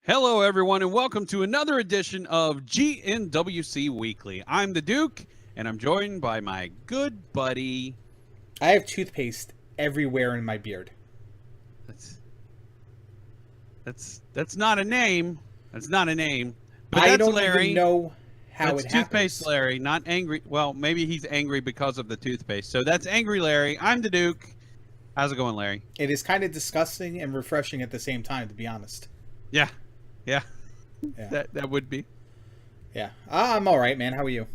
Hello, everyone, and welcome to another edition of GnWC Weekly. I'm the Duke, and I'm joined by my good buddy. I have toothpaste everywhere in my beard. That's not a name. That's not a name. But I that's don't Larry. even know how That's it Toothpaste happens. Larry, not angry. Well, maybe he's angry because of the toothpaste. So that's Angry Larry. I'm the Duke. How's it going, Larry? It is kind of disgusting and refreshing at the same time, to be honest. Yeah. Yeah. That would be. Yeah. I'm all right, man. How are you?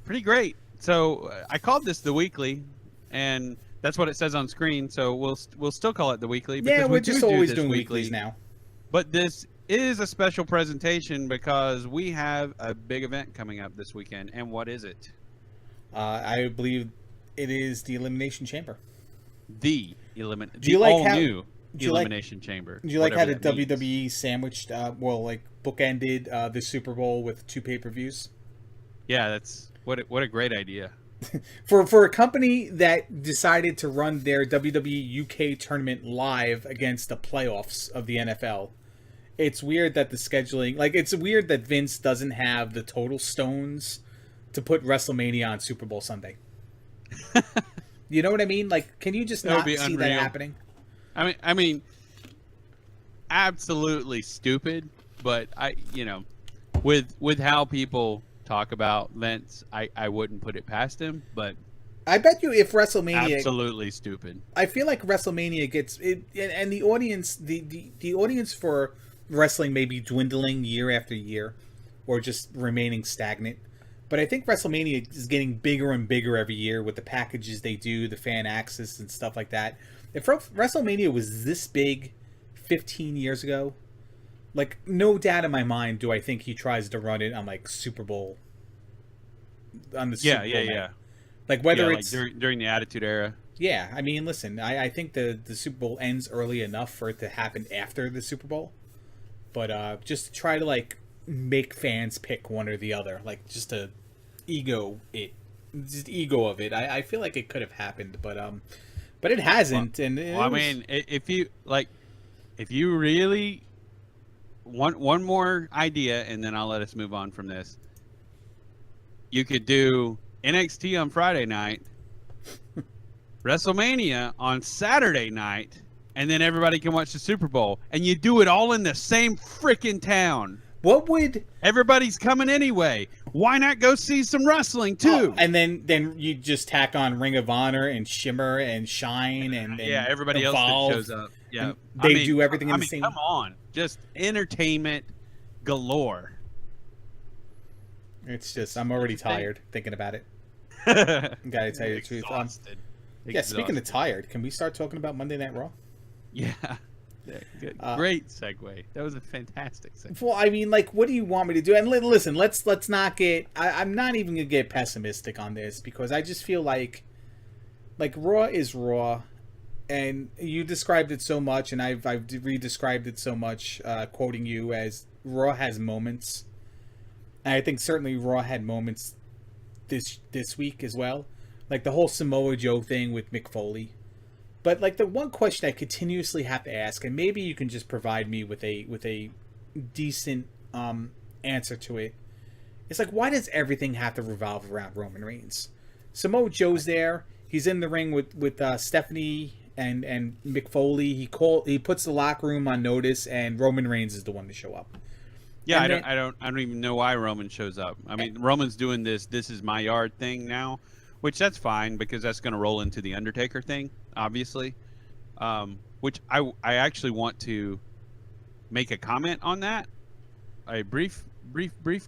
Pretty great. So I called this the Weekly, and that's what it says on screen. So we'll still call it the Weekly because Yeah, we we're just do always this doing weekly weeklies now. But this is a special presentation because we have a big event coming up this weekend. And what is it? I believe it is the Elimination Chamber. The Elimination Chamber. Do you like how the whatever that means. WWE sandwiched, bookended the Super Bowl with 2 pay-per-views? Yeah, that's what a great idea. For a company that decided to run their WWE UK tournament live against the playoffs of the NFL, it's weird that the scheduling, it's weird that Vince doesn't have the total stones to put WrestleMania on Super Bowl Sunday. You know what I mean? Like, can you just That would not be see unreal. that happening? I mean, absolutely stupid. But with how people talk about Vince, I wouldn't put it past him. But I bet you if WrestleMania, absolutely stupid. I feel like WrestleMania gets it, and the audience, the audience for wrestling may be dwindling year after year, or just remaining stagnant. But I think WrestleMania is getting bigger and bigger every year with the packages they do, the fan access and stuff like that. If WrestleMania was this big 15 years ago, like, no doubt in my mind do I think he tries to run it on, like, Super Bowl. On the Super Bowl night. Yeah. Like, whether Like it's... during the Attitude Era. Yeah, I mean, listen, I think the Super Bowl ends early enough for it to happen after the Super Bowl. But just to try to, like, make fans pick one or the other. Like, just to ego it. Just ego of it. I feel like it could have happened, but it hasn't. I mean, if you really... One more idea, and then I'll let us move on from this. You could do NXT on Friday night, WrestleMania on Saturday night, and then everybody can watch the Super Bowl. And you do it all in the same freaking town. What would... Everybody's coming anyway. Why not go see some wrestling, too? And then you just tack on Ring of Honor and Shimmer and Shine and yeah, everybody Evolve. else that shows up. Yeah, They do everything in the same... Come on. Just entertainment galore. It's just, I'm already tired thinking about it. Gotta tell you the truth. Yeah, speaking of tired, can we start talking about Monday Night Raw? Yeah. Good. Great segue. That was a fantastic segue. Well, I mean, like, what do you want me to do? And listen, let's not get... I'm not even gonna get pessimistic on this because I just feel like Raw is Raw, and you described it so much, and I've re-described it so much, quoting you as Raw has moments. And I think certainly Raw had moments this week as well, like the whole Samoa Joe thing with Mick Foley. But like the one question I continuously have to ask, and maybe you can just provide me with a decent answer to it, is like, why does everything have to revolve around Roman Reigns? Samoa Joe's there. He's in the ring with Stephanie and Mick Foley. He puts the locker room on notice, and Roman Reigns is the one to show up. Yeah, I don't even know why Roman shows up. I mean, Roman's doing this is my yard thing now, which that's fine because that's going to roll into the Undertaker thing, obviously. Which I actually want to make a comment on that, a brief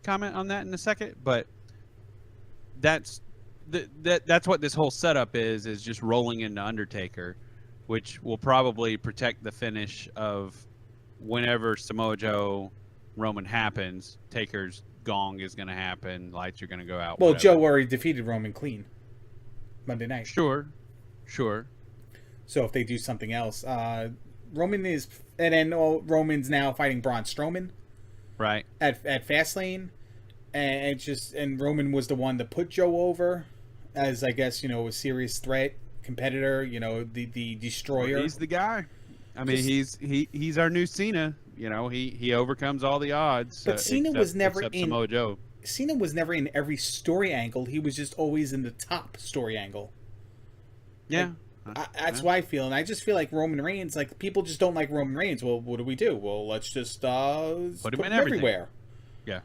comment on that in a second. But that's what this whole setup is just rolling into Undertaker, which will probably protect the finish of whenever Samoa Joe Roman happens. Taker's gong is going to happen. Lights are going to go out. Well, whatever. Joe already defeated Roman clean Monday night. Sure. So if they do something else, Roman's now fighting Braun Strowman, right? At Fastlane, and Roman was the one to put Joe over, as I guess a serious threat competitor. The destroyer. He's the guy. I mean, he's our new Cena. You know, he overcomes all the odds. But Cena was never except in Samoa Joe. Cena was never in every story angle. He was just always in the top story angle. Yeah. That's why I feel, and I just feel like Roman Reigns, like, people just don't like Roman Reigns. Well, what do? Well, let's just put him everywhere. Yeah.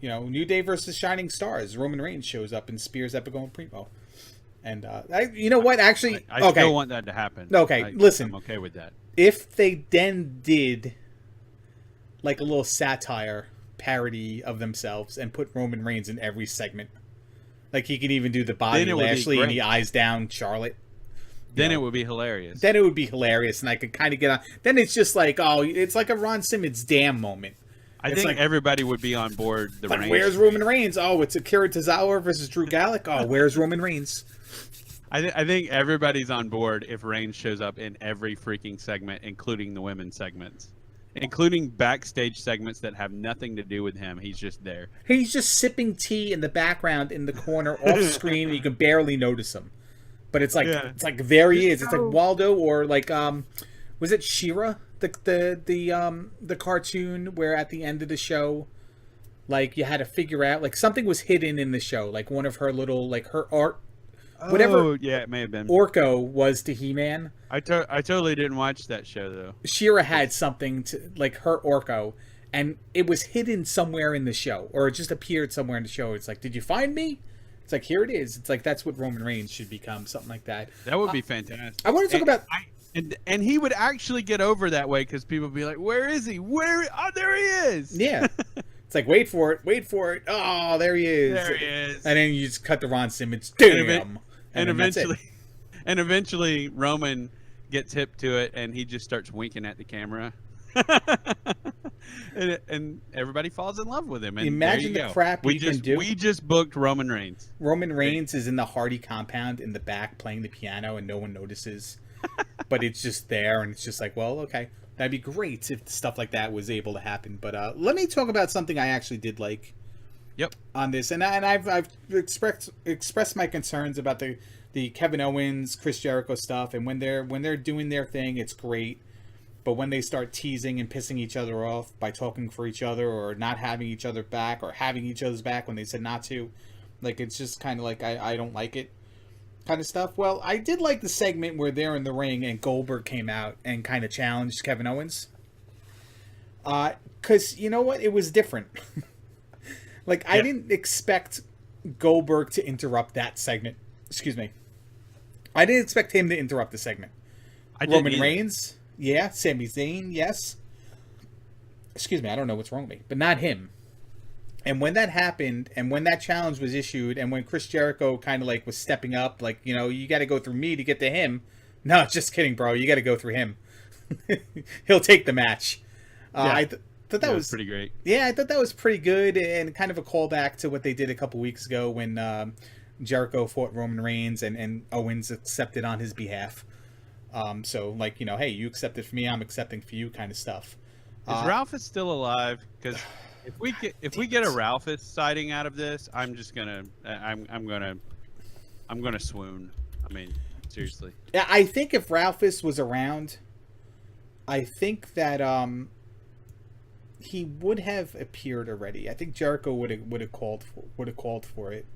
You know, New Day versus Shining Stars. Roman Reigns shows up and spears Epico and Primo. And, you know what, actually... I still want that to happen. Okay, listen. I'm okay with that. If they then did, like, a little satire parody of themselves and put Roman Reigns in every segment, like, he could even do the body Lashley and the eyes down Charlotte. Then it would be hilarious. Then it would be hilarious, and I could kind of get on. Then it's just like, oh, it's like a Ron Simmons damn moment. I think everybody would be on board. But where's Roman Reigns? Oh, it's Akira Tozawa versus Drew Gulak. Oh, where's Roman Reigns? I think everybody's on board if Reigns shows up in every freaking segment, including the women's segments, including backstage segments that have nothing to do with him. He's just there. He's just sipping tea in the background in the corner off screen, and you can barely notice him. But it's like there he is. It's like Waldo, or like was it She-Ra, the cartoon where at the end of the show, like, you had to figure out, like, something was hidden in the show, like one of her little, like, her art, whatever. Oh yeah, it may have been. Orko was to He-Man. I totally didn't watch that show though. She-Ra had something to, like, her Orko, and it was hidden somewhere in the show, or it just appeared somewhere in the show. It's like, did you find me? It's like, here it is. It's like, that's what Roman Reigns should become, something like that. That would be fantastic. I want to talk about... And he would actually get over that way, because people would be like, where is he? Oh, there he is! Yeah. It's like, wait for it. Oh, there he is. There he is. And then you just cut the Ron Simmons. Damn. And eventually Roman gets hip to it, and he just starts winking at the camera. and everybody falls in love with him. And imagine the crap you can do. We just booked Roman Reigns. Roman Reigns is in the Hardy compound in the back playing the piano, and no one notices. But it's just there, and it's just like, well, okay. That'd be great if stuff like that was able to happen. But let me talk about something I actually did like. Yep. On this, and I've expressed my concerns about the Kevin Owens, Chris Jericho stuff, and when they're doing their thing, it's great. But when they start teasing and pissing each other off by talking for each other, or not having each other back, or having each other's back when they said not to, like, it's just kind of like, I don't like it kind of stuff. Well, I did like the segment where they're in the ring and Goldberg came out and kind of challenged Kevin Owens. Because, you know what? It was different. Like, I didn't expect Goldberg to interrupt that segment. Excuse me. I didn't expect him to interrupt the segment. Roman Reigns... Yeah, Sami Zayn, yes. Excuse me, I don't know what's wrong with me. But not him. And when that happened, and when that challenge was issued, and when Chris Jericho kind of, like, was stepping up, like, you know, you got to go through me to get to him. No, just kidding, bro. You got to go through him. He'll take the match. I thought that was pretty great. Yeah, I thought that was pretty good, and kind of a callback to what they did a couple weeks ago when Jericho fought Roman Reigns and Owens accepted on his behalf. So, like, you know, hey, you accepted for me, I'm accepting for you, kind of stuff. Is Ralphus still alive? Because if we get a Ralphus sighting out of this, I'm just gonna swoon. I mean, seriously. Yeah, I think if Ralphus was around, I think that he would have appeared already. I think Jericho would have called for it.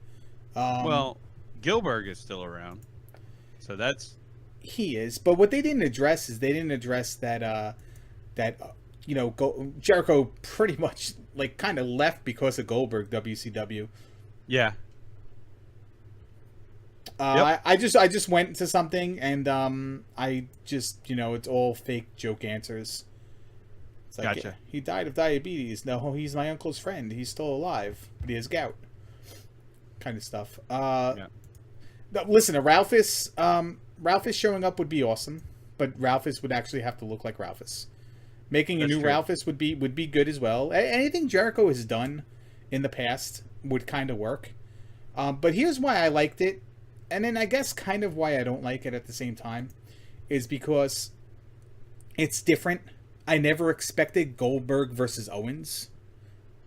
Well, Gilbert is still around, so that's. He is, but what they didn't address is that you know, Jericho pretty much, like, kind of left because of Goldberg, WCW. Yeah. Yep. I just went to something, and I just, you know, it's all fake joke answers. It's like, gotcha. He died of diabetes. No, he's my uncle's friend. He's still alive, but he has gout. Kind of stuff. Yeah. No, listen, Ralphus showing up would be awesome, but Ralphus would actually have to look like Ralphus. Making a new Ralphus would be good as well. Anything Jericho has done in the past would kind of work. But here's why I liked it, and then I guess kind of why I don't like it at the same time, is because it's different. I never expected Goldberg versus Owens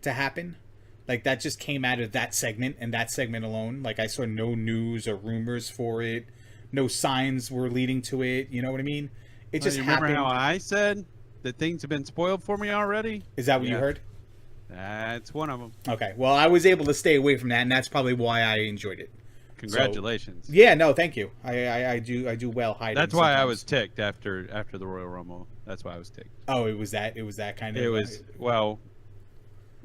to happen. Like, that just came out of that segment, and that segment alone. Like, I saw no news or rumors for it. No signs were leading to it. You know what I mean? It just you remember happened. how I said that things have been spoiled for me already? Is that what you heard? That's one of them. Okay. Well, I was able to stay away from that, and that's probably why I enjoyed it. Congratulations. So, yeah. No. Thank you. I do well hiding. That's why sometimes. I was ticked after the Royal Rumble. That's why I was ticked. Oh, it was that. It was that kind of. It was well.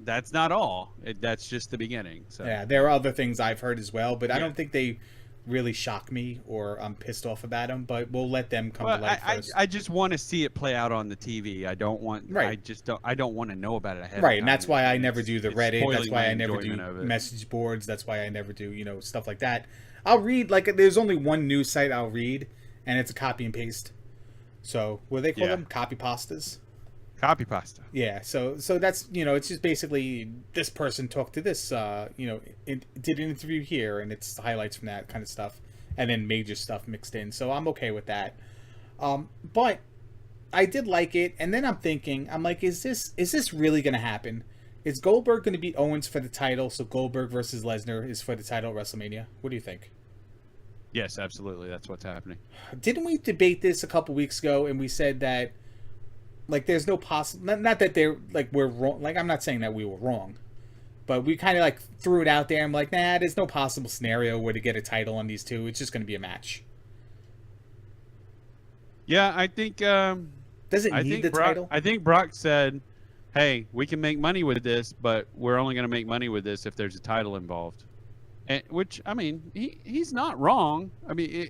That's not all. That's just the beginning. So yeah, there are other things I've heard as well, but I don't think they really shock me or I'm pissed off about them. But we'll let them come to light first. I just want to see it play out on the TV. I don't want. Right. I don't want to know about it ahead. Right, of and that's time. why I never do the Reddit. That's why I never do of it. message boards. That's why I never do stuff like that. I'll read there's only one news site I'll read, and it's a copy and paste. So what do they call them? Copy pastas. Copy pasta. Yeah, so that's it's just basically this person talked to this did an interview here, and it's highlights from that kind of stuff, and then major stuff mixed in. So I'm okay with that. But I did like it, and then I'm like, is this really gonna happen? Is Goldberg gonna beat Owens for the title? So Goldberg versus Lesnar is for the title at WrestleMania. What do you think? Yes, absolutely. That's what's happening. Didn't we debate this a couple weeks ago, and we said that? Like, there's no possible... Not that they're, we're wrong. Like, I'm not saying that we were wrong. But we kind of, threw it out there. I'm like, nah, there's no possible scenario where to get a title on these two. It's just going to be a match. Yeah, I think... Does it need the title? I think Brock said, hey, we can make money with this, but we're only going to make money with this if there's a title involved. And, which, I mean, he's not wrong. I mean,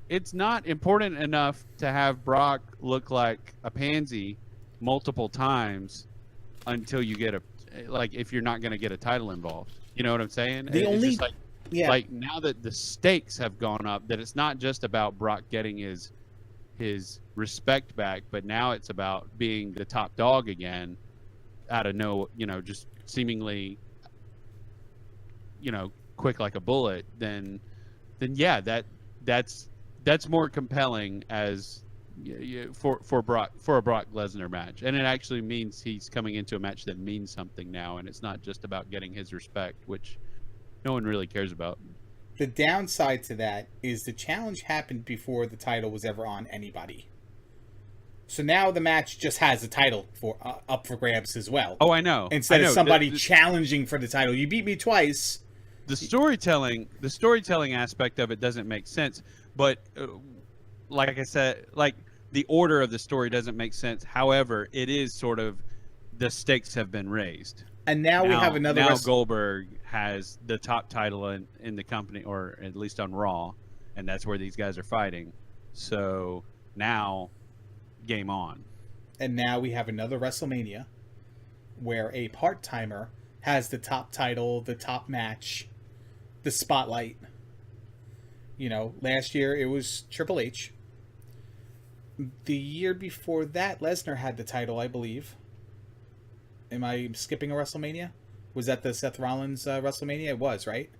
it's not important enough to have Brock look like a pansy multiple times until you get if you're not going to get a title involved. You know what I'm saying? It's just now that the stakes have gone up, that it's not just about Brock getting his respect back, but now it's about being the top dog again out of just seemingly, quick like a bullet, then yeah, that's more compelling as for a Brock Lesnar match, and it actually means he's coming into a match that means something now, and it's not just about getting his respect, which no one really cares about. The downside to that is the challenge happened before the title was ever on anybody. So now the match just has the title up for grabs as well. Oh, I know. Instead of somebody challenging for the title, you beat me twice. The storytelling aspect of it doesn't make sense. But like I said, the order of the story doesn't make sense. However, it is sort of the stakes have been raised. And now we have another... Now Goldberg has the top title in the company, or at least on Raw, and that's where these guys are fighting. So now, game on. And now we have another WrestleMania where a part-timer has the top title, the top match, the spotlight. Last year it was Triple H. The year before that, Lesnar had the title, I believe. Am I skipping a WrestleMania? Was that the Seth Rollins WrestleMania? It was, right?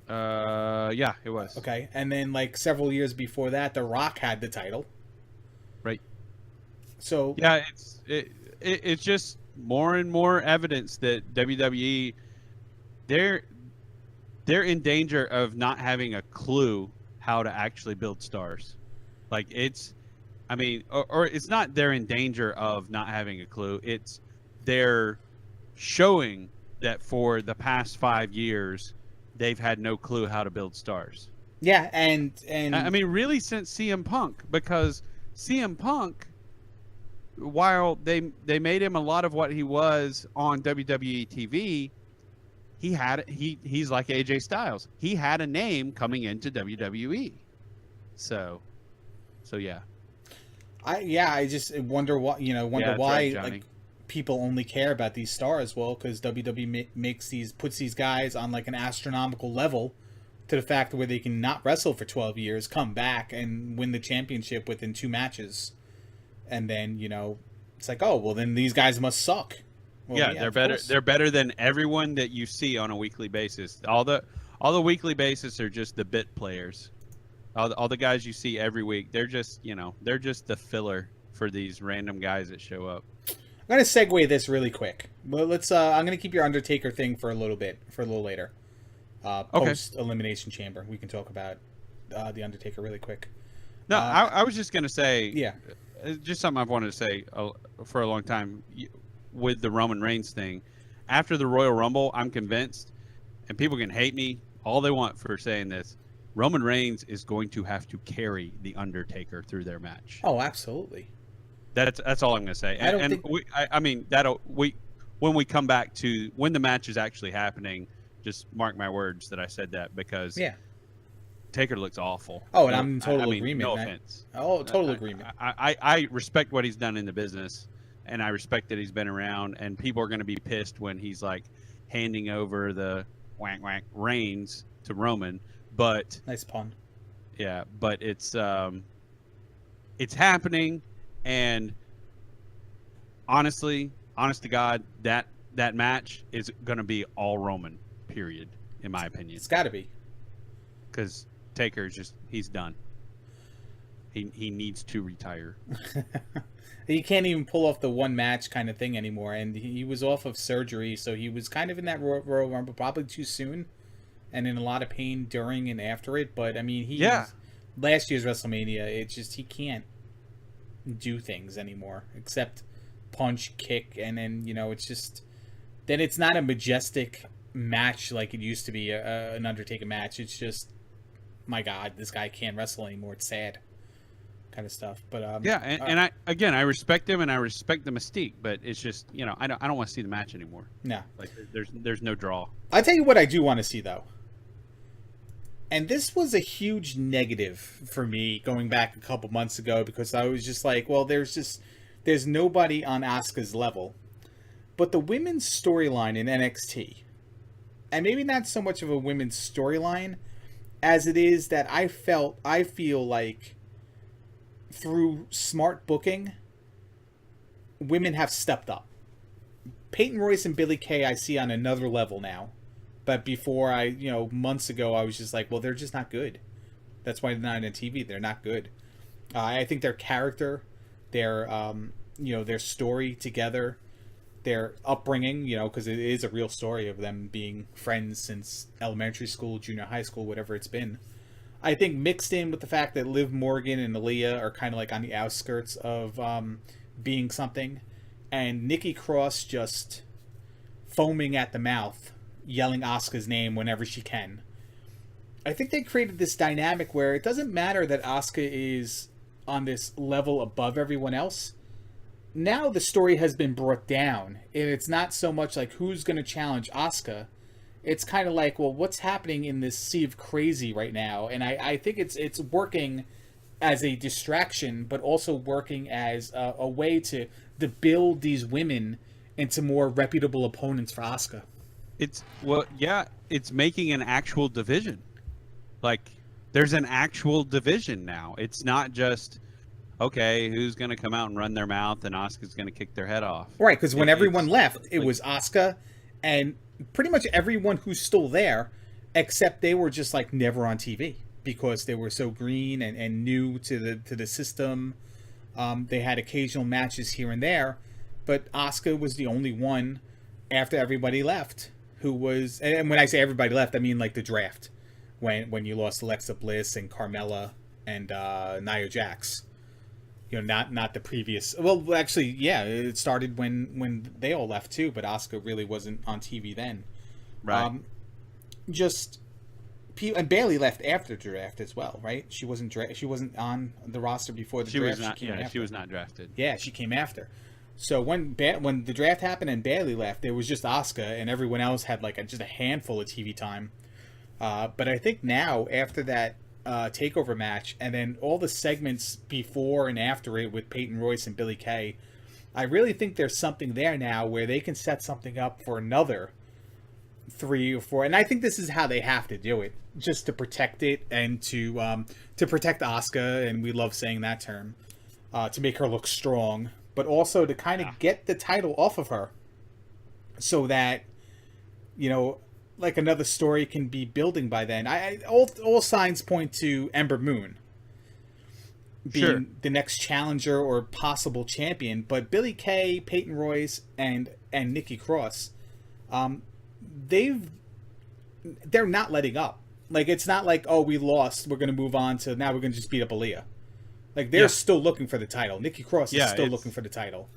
Yeah, it was. Okay, and then several years before that, The Rock had the title. Right. So yeah, it's just more and more evidence that WWE they're in danger of not having a clue how to actually build stars. Or it's not they're in danger of not having a clue. It's they're showing that for the past 5 years, they've had no clue how to build stars. Yeah, and I mean, really since CM Punk, because CM Punk, while they made him a lot of what he was on WWE TV, he's like AJ Styles. He had a name coming into WWE. So yeah. I just wonder why why right, people only care about these stars. Well, because WWE puts these guys on an astronomical level to the fact where they can not wrestle for 12 years, come back and win the championship within 2 matches, and then it's like, oh well, then these guys must suck. Well, yeah, they're better. They're better than everyone that you see on a weekly basis. All the weekly basis are just the bit players. All the guys you see every week, they're just the filler for these random guys that show up. I'm gonna segue this really quick. Well, let's. I'm gonna keep your Undertaker thing for a little later. Post Elimination Chamber, we can talk about the Undertaker really quick. No, I was just gonna say, yeah. just something I've wanted to say for a long time with the Roman Reigns thing. After the Royal Rumble, I'm convinced, and people can hate me all they want for saying this, Roman Reigns is going to have to carry the Undertaker through their match. Oh, absolutely. That's all I'm going to say. I mean when we come back to when the match is actually happening, just mark my words that I said that, because Taker looks awful. Oh, and I'm in total agreement. No offense. Oh, total agreement. I respect what he's done in the business, and I respect that he's been around, and people are going to be pissed when he's like handing over the reins to Roman. But nice pun. Yeah, but it's happening, and honest to God, that match is going to be all Roman. Period. In my opinion, it's got to be, because Taker's he's done. He needs to retire. He can't even pull off the one match kind of thing anymore, and he was off of surgery, so he was kind of in that Royal Rumble probably too soon, and in a lot of pain during and after it. But I mean, last year's WrestleMania, it's just he can't do things anymore except punch, kick, and then it's just then it's not a majestic match like it used to be, an Undertaker match. It's just, my God, this guy can't wrestle anymore. It's sad, kind of stuff. But I respect him and I respect the mystique, but it's just I don't want to see the match anymore. No, like there's no draw. I tell you what I do want to see though, and this was a huge negative for me going back a couple months ago, because I was just like, well, there's nobody on Asuka's level, but the women's storyline in NXT. And maybe not so much of a women's storyline as it is that I feel like through smart booking, women have stepped up. Peyton Royce and Billie Kay I see on another level now. But before months ago, I was just like, well, they're just not good. That's why they're not on TV. They're not good. I think their character, their story together, their upbringing, because it is a real story of them being friends since elementary school, junior high school, whatever it's been. I think mixed in with the fact that Liv Morgan and Aaliyah are kind of like on the outskirts of being something, and Nikki Cross just foaming at the mouth, yelling Asuka's name whenever she can. I think they created this dynamic where it doesn't matter that Asuka is on this level above everyone else. Now the story has been brought down, and it's not so much like who's going to challenge Asuka. It's kind of like, well, what's happening in this sea of crazy right now? And I think it's working as a distraction, but also working as a way to build these women into more reputable opponents for Asuka. It's making an actual division. Like, there's an actual division now. It's not just, okay, who's going to come out and run their mouth and Asuka's going to kick their head off. Right, because when everyone left, it was Asuka and pretty much everyone who's still there, except they were just like never on TV because they were so green and new to the system. They had occasional matches here and there, but Asuka was the only one after everybody left who was, and when I say everybody left, I mean like the draft, when you lost Alexa Bliss and Carmella and Nia Jax. Not the previous. Well, actually, yeah, it started when they all left too, but Asuka really wasn't on TV then. Right. And Bayley left after the draft as well, right? She wasn't on the roster before the draft. She was not drafted. Yeah, she came after. So when the draft happened and Bayley left, there was just Asuka, and everyone else had just a handful of TV time. But I think now, after that takeover match, and then all the segments before and after it with Peyton Royce and Billie Kay, I really think there's something there now where they can set something up for another 3 or 4, and I think this is how they have to do it, just to protect it and to protect Asuka, and we love saying that term, to make her look strong, but also to kind of get the title off of her, so that like another story can be building by then. All signs point to Ember Moon being the next challenger or possible champion, but Billie Kay, Peyton Royce, and Nikki Cross, they're not letting up. Like, it's not like, oh, we lost, we're going to move on to now we're going to just beat up Aaliyah. Like they're Yeah. still looking for the title. Nikki Cross is Yeah, still it's looking for the title.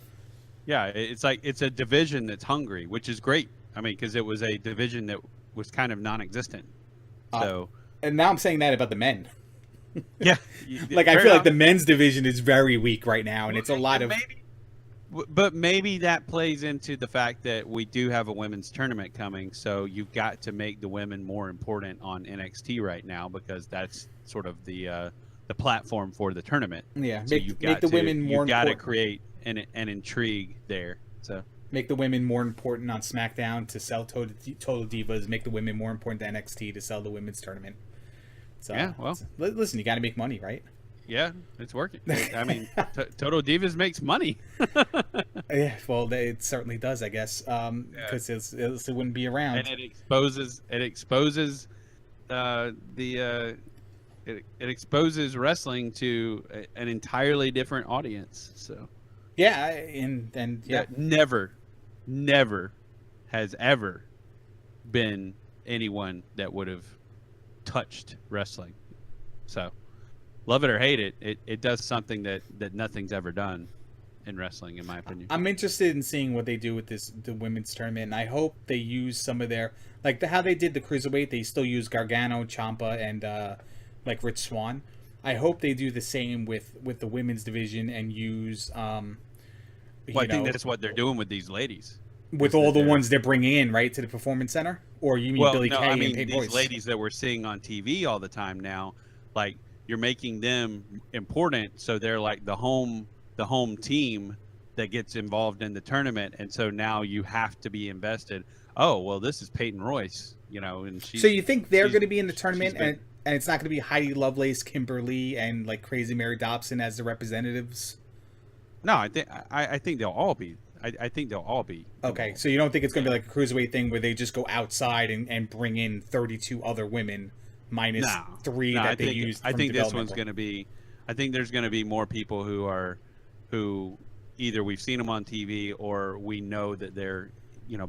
yeah, it's like it's a division that's hungry, which is great. I mean, because it was a division that was kind of non-existent. So And now I'm saying that about the men. yeah, Like I fair feel like enough. the men's division is very weak right now, and it's a lot of. But maybe that plays into the fact that we do have a women's tournament coming, so you've got to make the women more important on NXT right now because that's sort of the platform for the tournament. Yeah, So make the women more you've got to important. create an intrigue there. So Make the women more important on SmackDown to sell Total Divas. Make the women more important to NXT to sell the women's tournament. So, yeah, well, listen, you got to make money, right? yeah, it's working. I mean, Total Divas makes money. Yeah, well, it certainly does, I guess, because it wouldn't be around. And it exposes the it exposes wrestling to an entirely different audience. So Yeah, and yeah, that never has ever been anyone that would have touched wrestling. So love it or hate it, it does something that nothing's ever done in wrestling, in my opinion. I'm interested in seeing what they do with the women's tournament, and I hope they use some of their how they did the cruiserweight. They still use Gargano, Ciampa, and like Rich Swann. I hope they do the same with the women's division and use Well, I think that's what they're doing with these ladies. with all the ones they're bringing in, right, to the Performance Center. Or you mean Billy Kay I mean, and Peyton these Royce? ladies that we're seeing on TV all the time now, like you're making them important, so they're like the home team that gets involved in the tournament, and so now you have to be invested. Oh, well, this is Peyton Royce, and so you think they're going to be in the tournament, and it's not going to be Heidi Lovelace, Kimberly, and like Crazy Mary Dobson as the representatives? No, I think they'll all be. I think they'll all be. Okay, involved. so you don't think it's going to be like a cruiserweight thing where they just go outside and bring in 32 other women minus three that they used? I think this one's going to be. I think there's going to be more people who either we've seen them on TV or we know that they're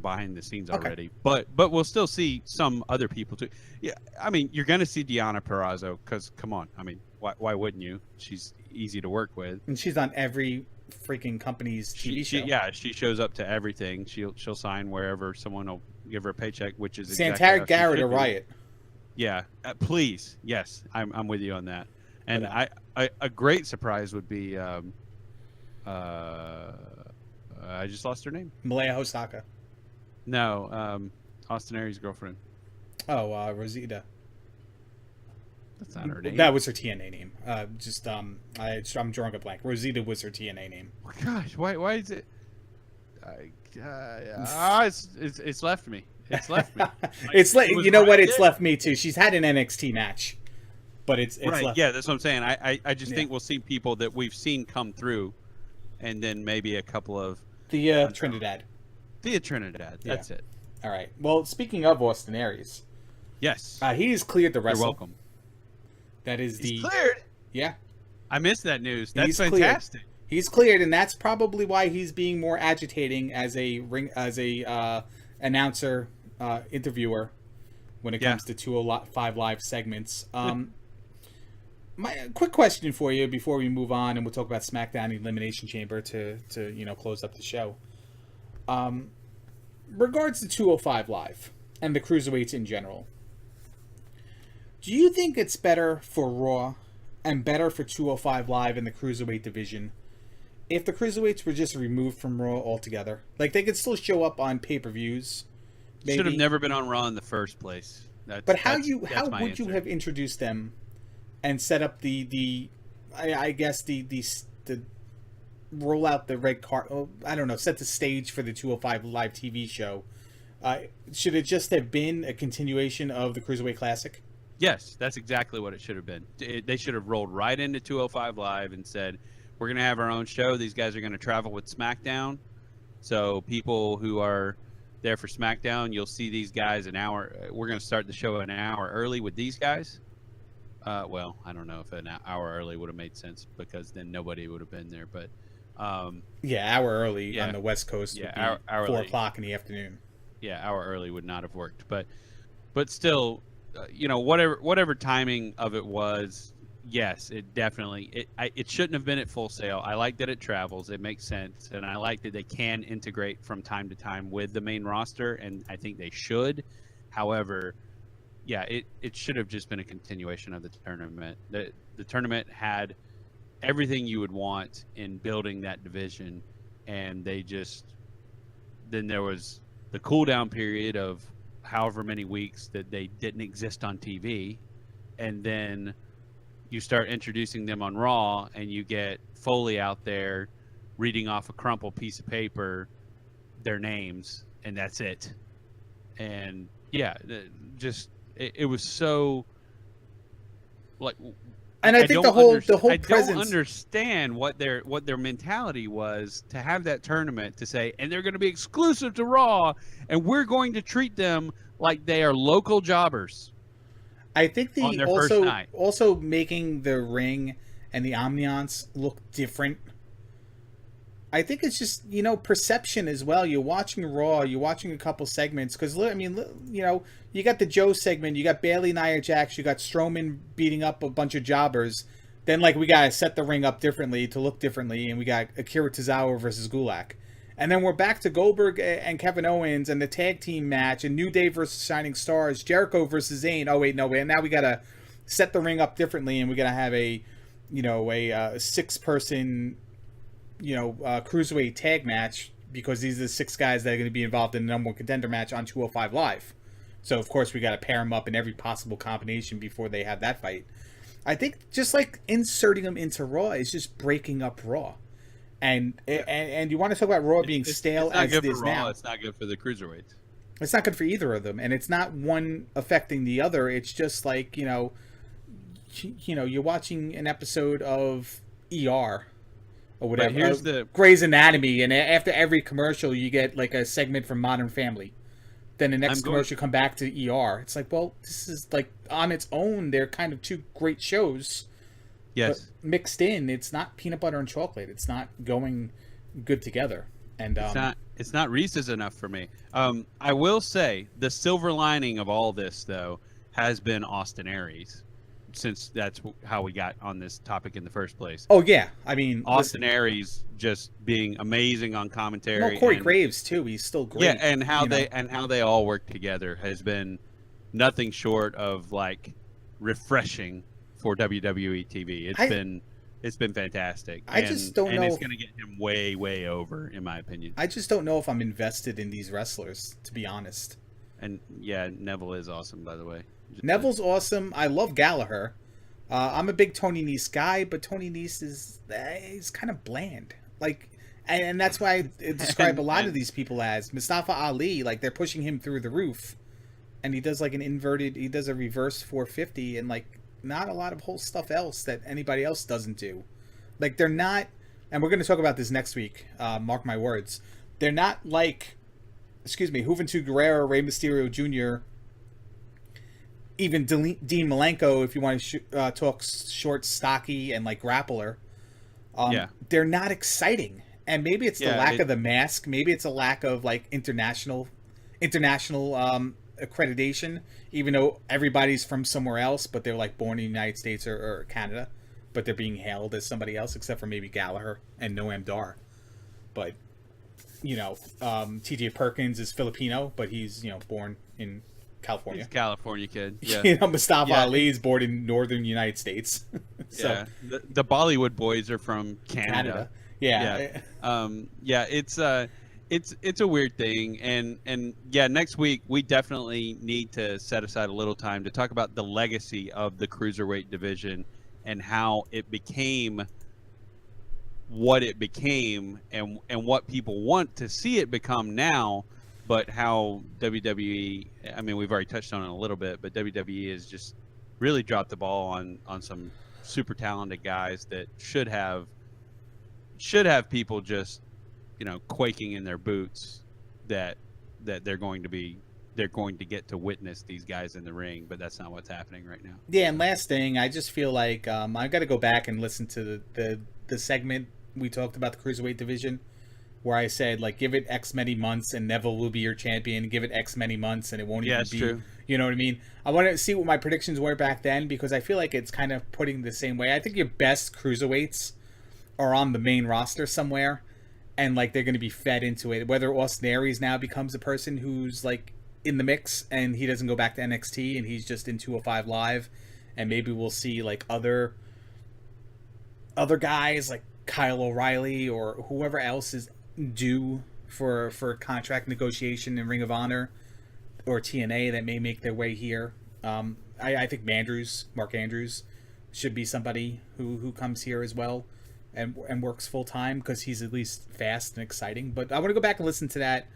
behind the scenes already. But we'll still see some other people too. Yeah, I mean you're going to see Deonna Purrazzo because come on, I mean why wouldn't you? She's easy to work with, and she's on every freaking company's TV show. She shows up to everything. She'll sign wherever someone will give her a paycheck, which is Santana exactly Garrett or Riot. Yeah, please, yes, I'm with you on that. And a great surprise would be I just lost her name. Malaya Hosaka. No, Austin Aries' girlfriend. Oh, Rosita. That's not her name. That was her TNA name. I'm drawing a blank. Rosita was her TNA name. Oh, gosh, why is it? It's left me. It's left me. You know what? It's left me too. She's had an NXT match, but it's right. left. Yeah, that's what I'm saying. I just think we'll see people that we've seen come through, and then maybe a couple of Trinidad. Thea Trinidad. That's it. All right. Well, speaking of Austin Aries, yes, he's cleared the wrestle. You're welcome. That is he's cleared. Yeah. I missed that news. That's he's fantastic. Cleared. He's cleared, and that's probably why he's being more agitating as a announcer, interviewer, when it comes to 205 Live segments. My quick question for you before we move on, and we'll talk about SmackDown Elimination Chamber to close up the show. Regards to 205 Live and the Cruiserweights in general, do you think it's better for Raw and better for 205 Live in the Cruiserweight division if the Cruiserweights were just removed from Raw altogether? Like, they could still show up on pay-per-views. Should have never been on Raw in the first place. But how would you have introduced them and set up the roll out the red card? Oh, I don't know. Set the stage for the 205 Live TV show. Should it just have been a continuation of the Cruiserweight Classic? Yes, that's exactly what it should have been. They should have rolled right into 205 Live and said, we're going to have our own show. These guys are going to travel with SmackDown. So people who are there for SmackDown, you'll see these guys an hour. We're going to start the show an hour early with these guys. Well, I don't know if an hour early would have made sense because then nobody would have been there. But hour early on the West Coast. Yeah, hour 4 o'clock in the afternoon. Yeah, hour early would not have worked. But still, whatever timing of it was, yes, it definitely it shouldn't have been at Full Sail. I like that it travels. It makes sense, and I like that they can integrate from time to time with the main roster, and I think they should. However, yeah, it should have just been a continuation of the tournament. The tournament had everything you would want in building that division, and then there was the cool down period of however many weeks that they didn't exist on TV, and then you start introducing them on Raw, and you get Foley out there reading off a crumpled piece of paper their names, and that's it. And yeah, it was so like. And I think the whole I presence. don't understand what their mentality was to have that tournament to say, and they're going to be exclusive to Raw, and we're going to treat them like they are local jobbers. I think on their first night. also making the ring and the ambiance look different. I think it's just, perception as well. You're watching Raw, you're watching a couple segments, because, I mean, you got the Joe segment, you got Bayley, Nia Jax, you got Strowman beating up a bunch of jobbers. Then, we got to set the ring up differently to look differently, and we got Akira Tozawa versus Gulak. And then we're back to Goldberg and Kevin Owens and the tag team match, and New Day versus Shining Stars, Jericho versus Zayn. Oh, wait, no, and now we got to set the ring up differently, and we got to have a 6-person... cruiserweight tag match, because these are the 6 guys that are going to be involved in the number 1 contender match on 205 Live. So, of course, we got to pair them up in every possible combination before they have that fight. I think just inserting them into Raw is just breaking up Raw. And you want to talk about Raw being stale as it is now. It's not good for the Cruiserweights. It's not good for either of them. And it's not one affecting the other. It's just you're watching an episode of ER or whatever. But here's the Grey's Anatomy, and after every commercial you get a segment from Modern Family. Then the next commercial come back to ER. It's this is on its own, they're kind of 2 great shows. Yes. But mixed in, it's not peanut butter and chocolate. It's not going good together. And it's not Reese's enough for me. I will say the silver lining of all this, though, has been Austin Aries, since that's how we got on this topic in the first place. Oh yeah, I mean Austin Aries just being amazing on commentary. No, Corey Graves too. He's still great. Yeah, and how they all work together has been nothing short of refreshing for WWE TV. It's been fantastic. I just don't know. And it's going to get him way, way over, in my opinion. I just don't know if I'm invested in these wrestlers, to be honest. And yeah, Neville is awesome, by the way. Neville's awesome. I love Gallagher. I'm a big Tony Nese guy, but Tony Nese he's kind of bland. And that's why I describe a lot of these people as Mustafa Ali. They're pushing him through the roof, and he does he does a reverse 450, and not a lot of whole stuff else that anybody else doesn't do. They're not, and we're going to talk about this next week. Mark my words. They're not Juventud Guerrero, Rey Mysterio Jr., even Dean Malenko, if you want to talk short, stocky, and grappler. They're not exciting. And maybe it's the lack of the mask. Maybe it's a lack of international accreditation, even though everybody's from somewhere else, but they're born in the United States or Canada, but they're being hailed as somebody else, except for maybe Gallagher and Noam Dar. But TJ Perkins is Filipino, but he's born in California. He's a California kid. Yeah. Mustafa Ali is born in northern United States. So, yeah. The Bollywood boys are from Canada. Yeah. It's a weird thing, and yeah, next week we definitely need to set aside a little time to talk about the legacy of the Cruiserweight division and how it became what it became, and what people want to see it become now. But how WWE, I mean, we've already touched on it a little bit, but WWE has just really dropped the ball on some super talented guys that should have people just, quaking in their boots that they're going to get to witness these guys in the ring, but that's not what's happening right now. Yeah, and last thing, I just feel like I've got to go back and listen to the segment we talked about the Cruiserweight division. where I said, like, give it X many months and Neville will be your champion. Give it X many months and it won't even be. True. You know what I mean? I want to see what my predictions were back then because I feel like it's kind of putting the same way. I think your best cruiserweights are on the main roster somewhere, and like they're going to be fed into it. Whether Austin Aries now becomes a person who's like in the mix and he doesn't go back to NXT and he's just in 205 Live, and maybe we'll see like other guys like Kyle O'Reilly or whoever else is due for contract negotiation in Ring of Honor or TNA that may make their way here. I think Mark Andrews should be somebody who comes here as well and works full time because he's at least fast and exciting. But I want to go back and listen to that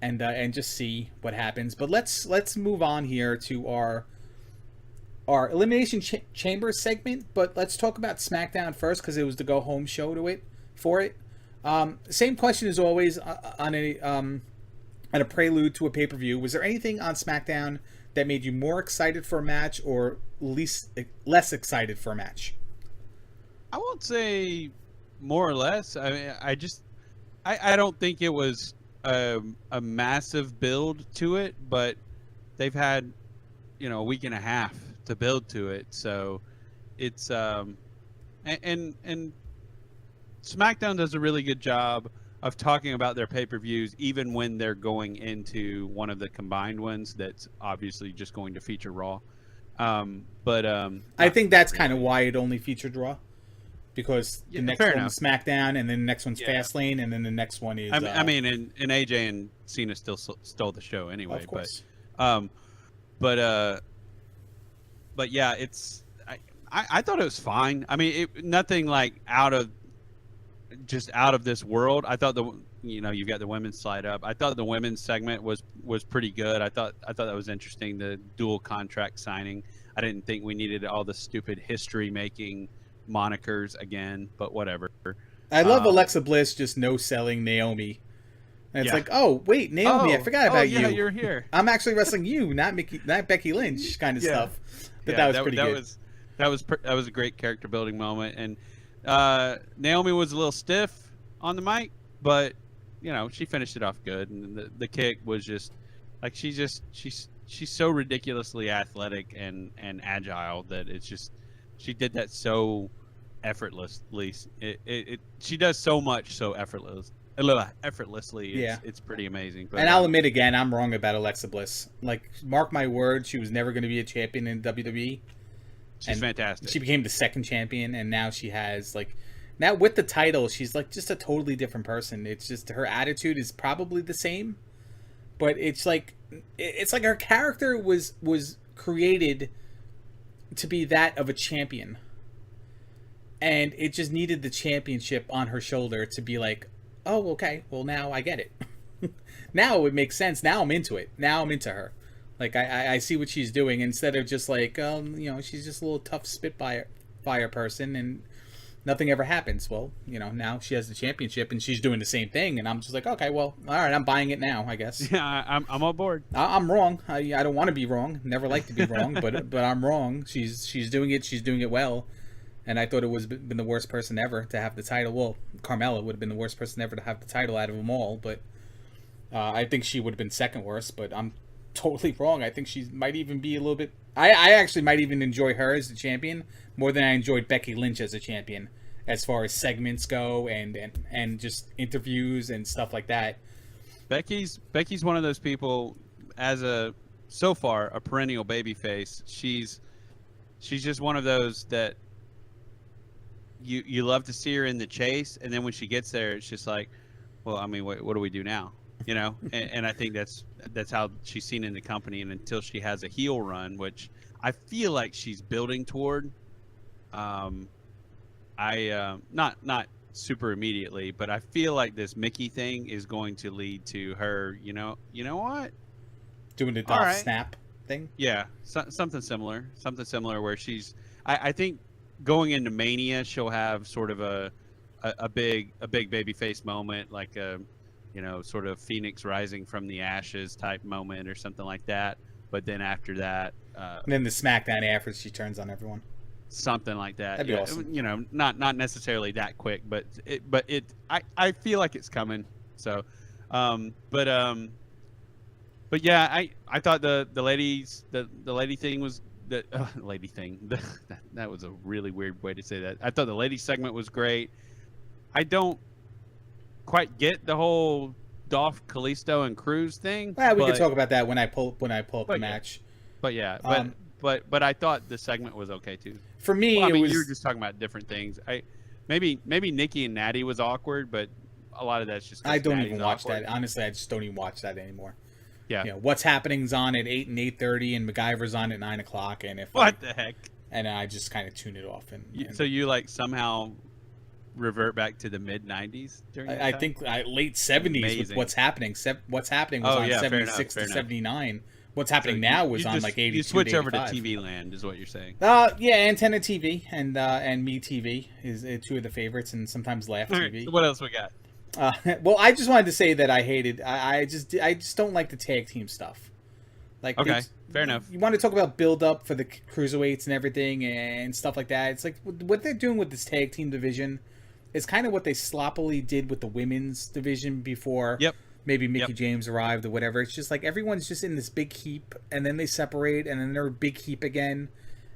and just see what happens. But let's move on here to our Elimination Chamber segment. But let's talk about SmackDown first because it was the go home show for it. Same question as always on a prelude to a pay-per-view. Was there anything on SmackDown that made you more excited for a match or less excited for a match? I won't say more or less. I mean, I don't think it was a massive build to it, but they've had, a week and a half to build to it. So it's, and SmackDown does a really good job of talking about their pay-per-views, even when they're going into one of the combined ones that's obviously just going to feature Raw. I think that's kind of why it only featured Raw, because the next one's SmackDown, and then the next one's Fastlane, and then the next one is. I mean, and AJ and Cena still stole the show anyway. Of course. But yeah, it's. I thought it was fine. I mean, nothing like out of this world. I thought you've got the women's slide up. I thought the women's segment was pretty good. I thought that was interesting. The dual contract signing. I didn't think we needed all the stupid history making monikers again, but whatever. I love Alexa Bliss just no selling Naomi. And it's like, oh wait, Naomi, I forgot about you. Yeah, you're here. I'm actually wrestling you, not Becky Lynch kind of stuff. But that was pretty good. That was a great character building moment, and Naomi was a little stiff on the mic, but she finished it off good, and the kick was just like she's so ridiculously athletic and agile that it's just she did that so effortlessly. She does so much so effortlessly. It's pretty amazing. But, and I'll admit again, I'm wrong about Alexa Bliss. Like, mark my word, she was never going to be a champion in WWE. She's fantastic. She became the second champion, and now she has now with the title, she's like just a totally different person. It's just her attitude is probably the same, but it's like her character was created to be that of a champion, and it just needed the championship on her shoulder to be like, oh, okay, well now I get it. Now it makes sense. Now I'm into it. Now I'm into her. Like, I see what she's doing instead of just like, she's just a little tough spitfire person and nothing ever happens. Well, now she has the championship and she's doing the same thing, and I'm just like, okay, well, all right, I'm buying it now, I guess. Yeah, I'm on board. I'm wrong. I don't want to be wrong. Never like to be wrong, but I'm wrong. She's doing it. She's doing it well, and I thought it was been the worst person ever to have the title. Well, Carmella would have been the worst person ever to have the title out of them all, but I think she would have been second worst. But I'm totally wrong. I think she might even be a little bit. I actually might even enjoy her as the champion more than I enjoyed Becky Lynch as a champion, as far as segments go and just interviews and stuff like that. Becky's one of those people, so far a perennial babyface. She's just one of those that you love to see her in the chase, and then when she gets there, it's just like, well, I mean, what do we do now? And I think that's how she's seen in the company, and until she has a heel run, which I feel like she's building toward. Not super immediately, but I feel like this Mickey thing is going to lead to her. You know what? Doing the Dolph snap thing. Yeah, something similar where she's. I think going into Mania, she'll have sort of a big babyface moment, like a sort of Phoenix rising from the ashes type moment or something like that. But then after that, and then the SmackDown after she turns on everyone. Something like that. That'd be awesome. Not necessarily that quick, but I feel like it's coming. So, but yeah, I thought the lady thing was lady thing. That was a really weird way to say that. I thought the lady segment was great. I don't quite get the whole Dolph, Kalisto, and Cruz thing. Well, we can talk about that when I pull up the match. But yeah, but I thought the segment was okay too. For me, well, I mean, it was. You were just talking about different things. Maybe Nikki and Natty was awkward, but a lot of that's just. I don't Natty's even watch awkward. that. Honestly, I just don't even watch that anymore. Yeah. You know, What's Happening's on at 8 and 8:30, and MacGyver's on at 9 o'clock. And what the heck? And I just kind of tune it off. And so you like somehow revert back to the mid '90s during. I think late '70s Amazing. with What's Happening. What's Happening was on 76 to 79. What's Happening now was on like 82. You switch to over to 85. TV Land, is what you're saying. Yeah, Antenna TV and Me TV is two of the favorites, and sometimes Laugh All right, TV. so what else we got? Well, I just wanted to say that I hated. I just don't like the tag team stuff. Like, Okay, fair enough. You want to talk about build up for the cruiserweights and everything and stuff like that. It's like what they're doing with this tag team division is kind of what they sloppily did with the women's division before. Yep. Maybe Mickie James arrived or whatever. It's just like everyone's just in this big heap, and then they separate, and then they're a big heap again.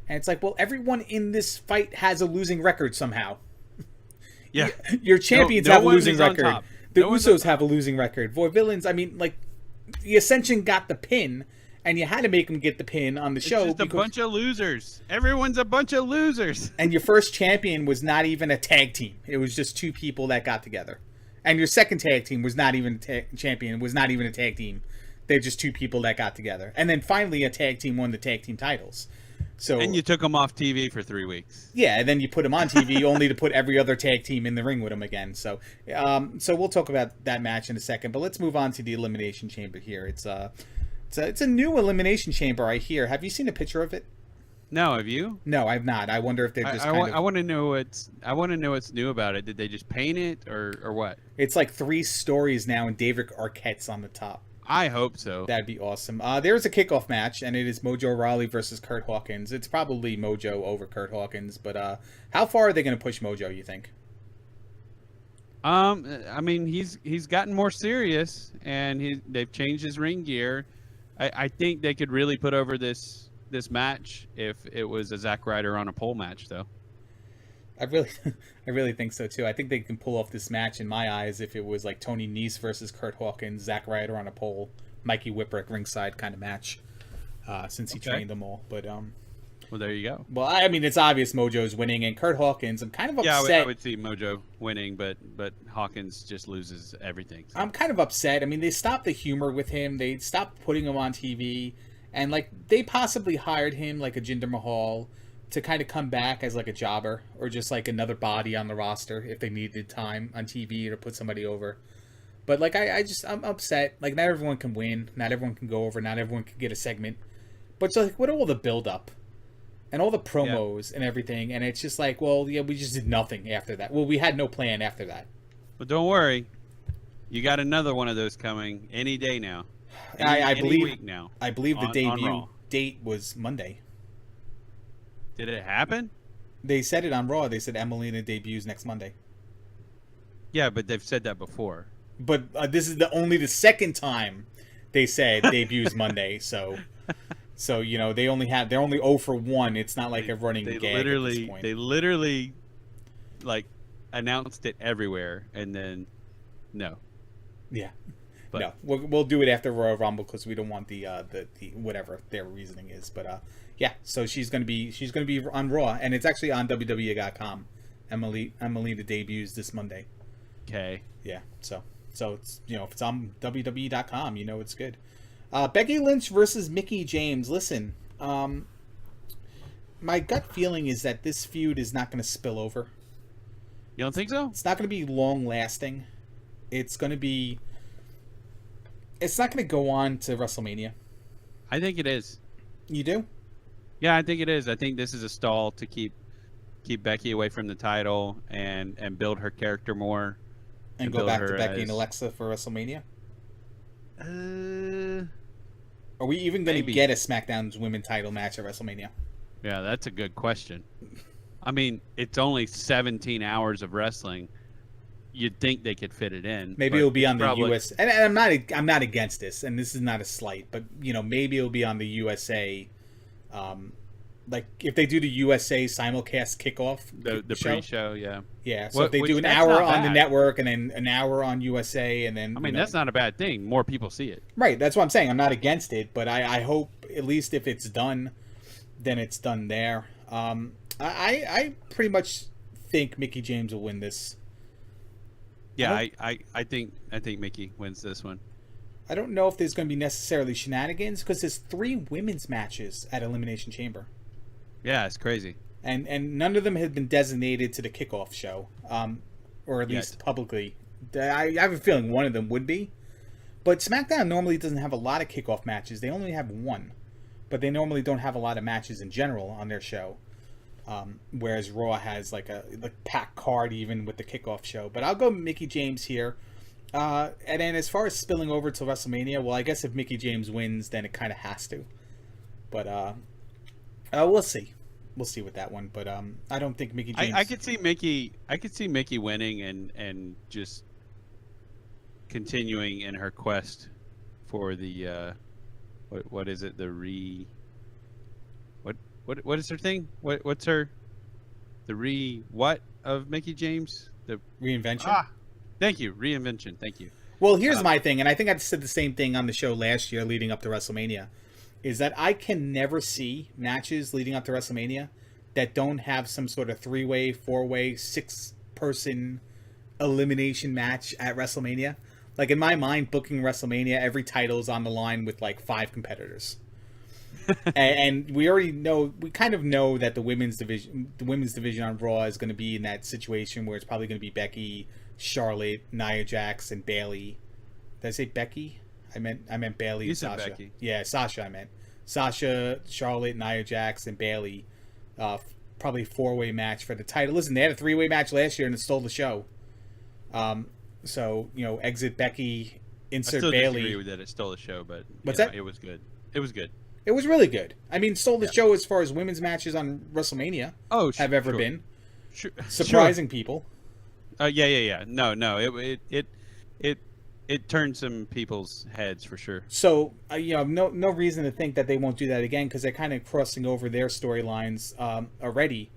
And it's like, well, everyone in this fight has a losing record somehow. Yeah. Your champions No have a one losing is on record. top. The No one's Usos have a losing record. Vaudevillains, I mean, like, the Ascension got the pin, and you had to make them get the pin on the show. It's just a bunch of losers. Everyone's a bunch of losers. And your first champion was not even a tag team. It was just two people that got together. And your second tag team was not even champion. Was not even a tag team. They're just two people that got together. And then finally, a tag team won the tag team titles. So And you took them off TV for 3 weeks. yeah, and then you put them on TV only to put every other tag team in the ring with them again. So, so we'll talk about that match in a second. But let's move on to the Elimination Chamber here. It's a new Elimination Chamber, I hear. Have you seen a picture of it? No, have you? No, I've not. I wonder if they're just. I want to know what's new about it. Did they just paint it or what? It's like 3 stories now, and David Arquette's on the top. I hope so. That'd be awesome. There's a kickoff match, and it is Mojo Rawley versus Kurt Hawkins. It's probably Mojo over Kurt Hawkins, but how far are they going to push Mojo, you think? I mean, he's gotten more serious, and they've changed his ring gear. I think they could really put over this match if it was a Zack Ryder on a pole match, though. I really think so too. I think they can pull off this match in my eyes if it was like Tony Nese versus Kurt Hawkins, Zack Ryder on a pole, Mikey Whipwreck ringside kind of match. Since he trained them all, but well, there you go. Well, I mean, it's obvious Mojo's winning, and Kurt Hawkins. I'm kind of upset. Yeah, I would see Mojo winning, but Hawkins just loses everything. So. I'm kind of upset. I mean, they stopped the humor with him. They stopped putting him on TV, and like they possibly hired him like a Jinder Mahal to kind of come back as like a jobber or just like another body on the roster if they needed time on TV to put somebody over. But like I'm upset. Like not everyone can win. Not everyone can go over. Not everyone can get a segment. But so like, what all the build up and all the promos and everything, and it's just like, well, yeah, we just did nothing after that. Well, we had no plan after that. But don't worry, you got another one of those coming any day now. I believe week now. I believe the debut date was Monday. Did it happen? They said it on Raw. They said Emelina debuts next Monday. Yeah, but they've said that before. But this is only the second time they said debuts Monday. So you know they're only 0 for 1. It's not like a running gag at this point. They literally like announced it everywhere, and then no. Yeah. But, no, we'll do it after Royal Rumble because we don't want the whatever their reasoning is. But yeah, so she's gonna be on Raw, and it's actually on WWE.com. Emelina debuts this Monday. Okay. Yeah. So it's if it's on WWE.com, it's good. Becky Lynch versus Mickie James. Listen, my gut feeling is that this feud is not going to spill over. You don't think so? It's not going to be long lasting. It's not going to go on to WrestleMania. I think it is. You do? Yeah, I think it is. I think this is a stall to keep Becky away from the title and build her character more. And go back to Becky and Alexa for WrestleMania? Are we even going to get a SmackDown's women title match at WrestleMania? Yeah, that's a good question. I mean, it's only 17 hours of wrestling. you'd think they could fit it in. Maybe it'll be on the US. And I'm not against this, and this is not a slight, but maybe it'll be on the USA. Like if they do the USA simulcast kickoff, the pre-show, yeah. Yeah, so if they do an hour on the network and then an hour on USA, and then that's not a bad thing. More people see it. Right, that's what I'm saying. I'm not against it, but I hope at least if it's done, then it's done there. I pretty much think Mickie James will win this. Yeah, I think Mickie wins this one. I don't know if there's going to be necessarily shenanigans because there's 3 women's matches at Elimination Chamber. Yeah, it's crazy. And none of them have been designated to the kickoff show, or at least publicly. I have a feeling one of them would be. But SmackDown normally doesn't have a lot of kickoff matches. They only have one. But they normally don't have a lot of matches in general on their show. Whereas Raw has like a packed card even with the kickoff show. But I'll go Mickie James here. And then as far as spilling over to WrestleMania, well, I guess if Mickie James wins, then it kind of has to. But we'll see. We'll see with that one. But I don't think Mickie James. I could see Mickie winning and just continuing in her quest for the what is it, the what is her thing? What's her what of Mickie James? The reinvention. Thank you, reinvention. Thank you. Well, here's my thing, and I think I said the same thing on the show last year leading up to WrestleMania, is that I can never see matches leading up to WrestleMania that don't have some sort of 3-way, 4-way, 6-person elimination match at WrestleMania. Like in my mind, booking WrestleMania, every title is on the line with like 5 competitors. And we already know, we kind of know that the women's division on Raw is going to be in that situation where it's probably going to be Becky, Charlotte, Nia Jax, and Bayley. Did I say Becky? I meant Bayley and Sasha. Becky. Yeah, Sasha. I meant Sasha, Charlotte, Nia Jax, and Bayley. Probably 4-way match for the title. Listen, they had a 3-way match last year and it stole the show. So exit Becky, insert Bayley. I disagree with that it stole the show, but what's that? It was good. It was good. It was really good. I mean, stole the show as far as women's matches on WrestleMania have ever been. Surprising people. Yeah. No. It turned some people's heads for sure. So no reason to think that they won't do that again because they're kind of crossing over their storylines already.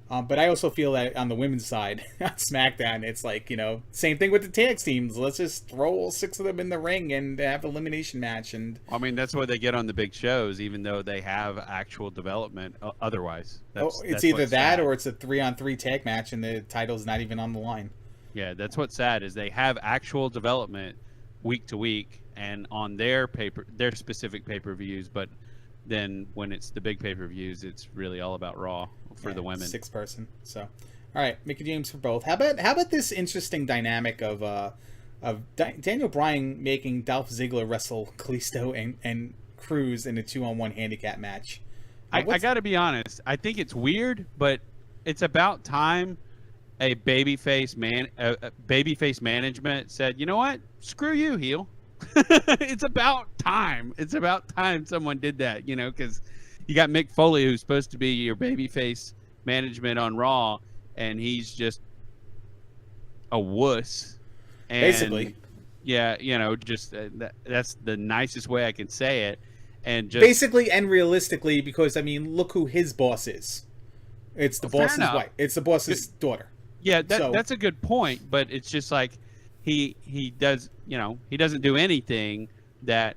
But I also feel that on the women's side, on SmackDown, it's like same thing with the tag teams. Let's just throw all 6 of them in the ring and have an elimination match. And I mean that's what they get on the big shows, even though they have actual development. Otherwise, it's either that or it's a 3-on-3 tag match and the title's not even on the line. Yeah, that's what's sad is they have actual development week to week and on their specific pay-per-views, but then when it's the big pay-per-views, it's really all about Raw for the women. 6-person. So, all right, Mickie James for both. How about this interesting dynamic of Daniel Bryan making Dolph Ziggler wrestle Kalisto and Cruz in a 2-on-1 handicap match? I got to be honest. I think it's weird, but it's about time a babyface management said, you know what? Screw you, heel. It's about time. It's about time someone did that, because you got Mick Foley, who's supposed to be your babyface management on Raw, and he's just a wuss. And, basically. Yeah, just that's the nicest way I can say it. And just basically and realistically, because I mean, look who his boss is. It's the boss's wife. It's the boss's daughter. Yeah, that's a good point, but it's just like he does, he doesn't do anything that,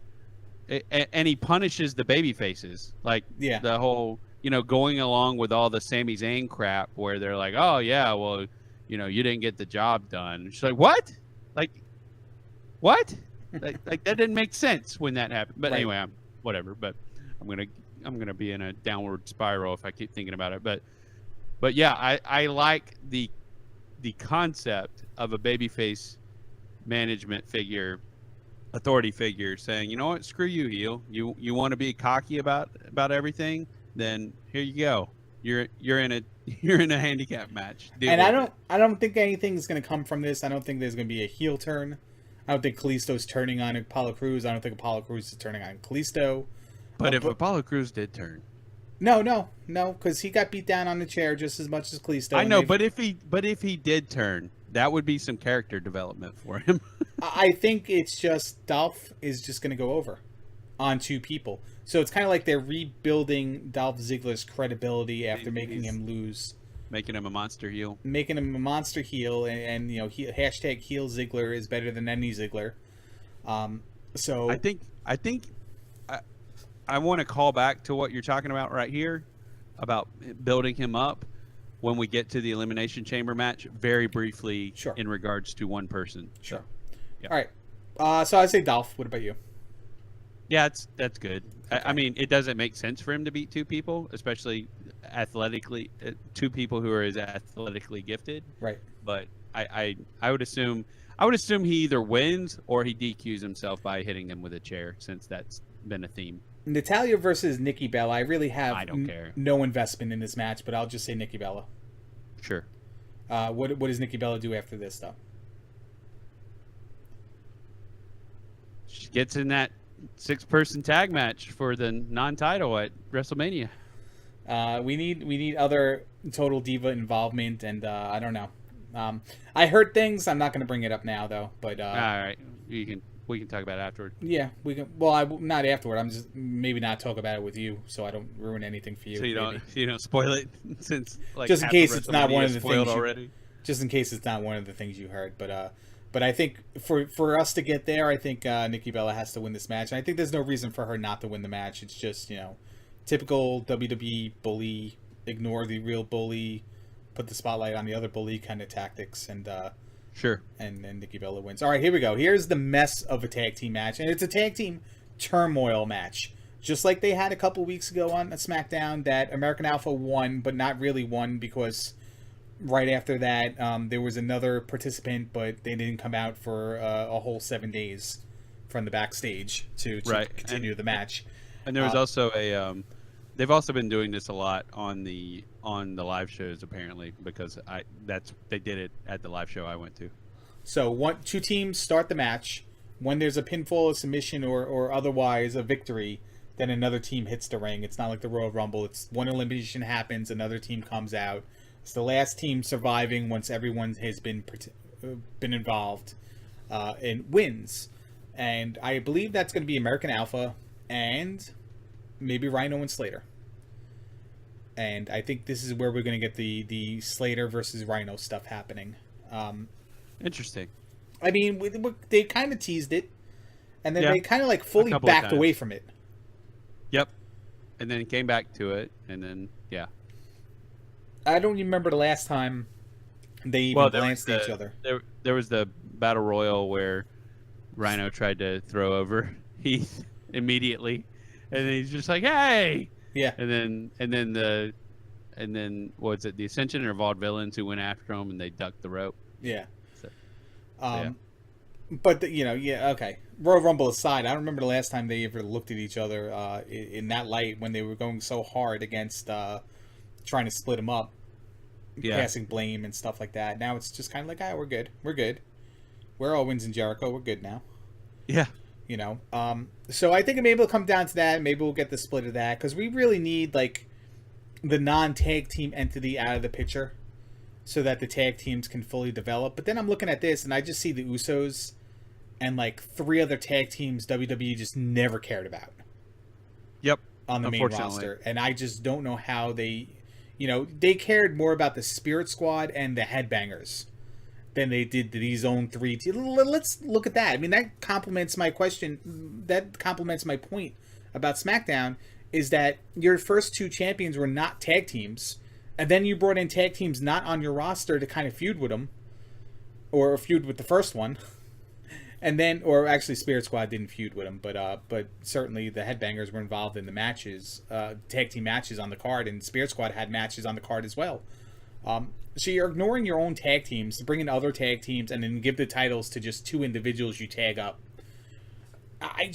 and he punishes the baby faces, like the whole, going along with all the Sami Zayn crap where they're like, oh yeah, well, you didn't get the job done. She's like, what? Like that didn't make sense when that happened. But anyway, whatever. But I'm gonna be in a downward spiral if I keep thinking about it. But yeah, I like the concept of a babyface management figure, authority figure, saying, you know what, screw you, heel. You want to be cocky about everything? Then here you go. You're in a handicap match. And I don't think anything's going to come from this. I don't think there's going to be a heel turn. I don't think Kalisto's turning on Apollo Crews. I don't think Apollo Crews is turning on Kalisto. But if Apollo Crews did turn. No, because he got beat down on the chair just as much as Kalisto. I know, but if he did turn, that would be some character development for him. I think it's just Dolph is just going to go over on 2 people. So it's kind of like they're rebuilding Dolph Ziggler's credibility after making him lose. Making him a monster heel. Making him a monster heel, and hashtag heel Ziggler is better than any Ziggler. So I think I want to call back to what you're talking about right here about building him up when we get to the Elimination Chamber match very briefly. Sure. In regards to one person. Sure. Yeah. All right. So I'd say Dolph. What about you? Yeah, that's good. Okay. I mean, it doesn't make sense for him to beat 2 people, especially athletically, 2 people who are as athletically gifted. Right. But I would assume he either wins or he DQs himself by hitting them with a chair, since that's been a theme. Natalya versus Nikki Bella. I really have I don't care. No investment in this match, but I'll just say Nikki Bella. Sure. What does Nikki Bella do after this, though? She gets in that 6-person tag match for the non-title at WrestleMania. We need other Total Diva involvement, and I don't know. I heard things. I'm not going to bring it up now, though. But all right, we can talk about it afterward. Yeah, we can. Well, not afterward. I'm just maybe not talk about it with you, so I don't ruin anything for you. So you don't spoil it, since like just in case it's not one of the things already. Just in case it's not one of the things you heard, but I think for us to get there, I think Nikki Bella has to win this match, and I think there's no reason for her not to win the match. It's just typical WWE bully, ignore the real bully, put the spotlight on the other bully kind of tactics, and sure. And Nikki Bella wins. All right, here we go. Here's the mess of a tag team match, and it's a tag team turmoil match, just like they had a couple weeks ago on Smackdown. That American Alpha won, but not really won, because right after that, there was another participant, but they didn't come out for a whole 7 days from the backstage to continue the match. And there was also a they've also been doing this a lot on the live shows, apparently, because they did it at the live show I went to. So 2 teams start the match. When there's a pinfall, a submission, or otherwise a victory, then another team hits the ring. It's not like the Royal Rumble. It's one elimination happens, another team comes out. It's the last team surviving once everyone has been involved and wins. And I believe that's going to be American Alpha and maybe Rhino and Slater. And I think this is where we're going to get the Slater versus Rhino stuff happening. Interesting. I mean, they kind of teased it, and then they kind of like fully backed away from it. Yep. And then came back to it, and then, yeah. I don't remember the last time they even glanced at each other. There was the Battle Royal where Rhino tried to throw over Heath immediately, and then he's just like, "Hey!" Yeah. And then was it the Ascension or Vaudevillains who went after him and they ducked the rope? Yeah. So, yeah. But okay. Royal Rumble aside, I don't remember the last time they ever looked at each other in that light when they were going so hard against trying to split them up, passing blame and stuff like that. Now it's just kind of like, we're good. We're Owens and Jericho. We're good now. Yeah. So I think maybe it'll come down to that. Maybe we'll get the split of that, because we really need like the non-tag team entity out of the picture so that the tag teams can fully develop. But then I'm looking at this and I just see the Usos and like 3 other tag teams WWE just never cared about. Yep. On the main roster. And I just don't know how they cared more about the Spirit Squad and the Headbangers than they did these own 3 teams. Let's look at that. I mean, that complements my question. That complements my point about SmackDown, is that your first 2 champions were not tag teams, and then you brought in tag teams not on your roster to kind of feud with them, or feud with the first one, and then, or actually Spirit Squad didn't feud with them, but certainly the Headbangers were involved in the matches, tag team matches on the card, and Spirit Squad had matches on the card as well. So you're ignoring your own tag teams, bring in other tag teams, and then give the titles to just 2 individuals you tag up. I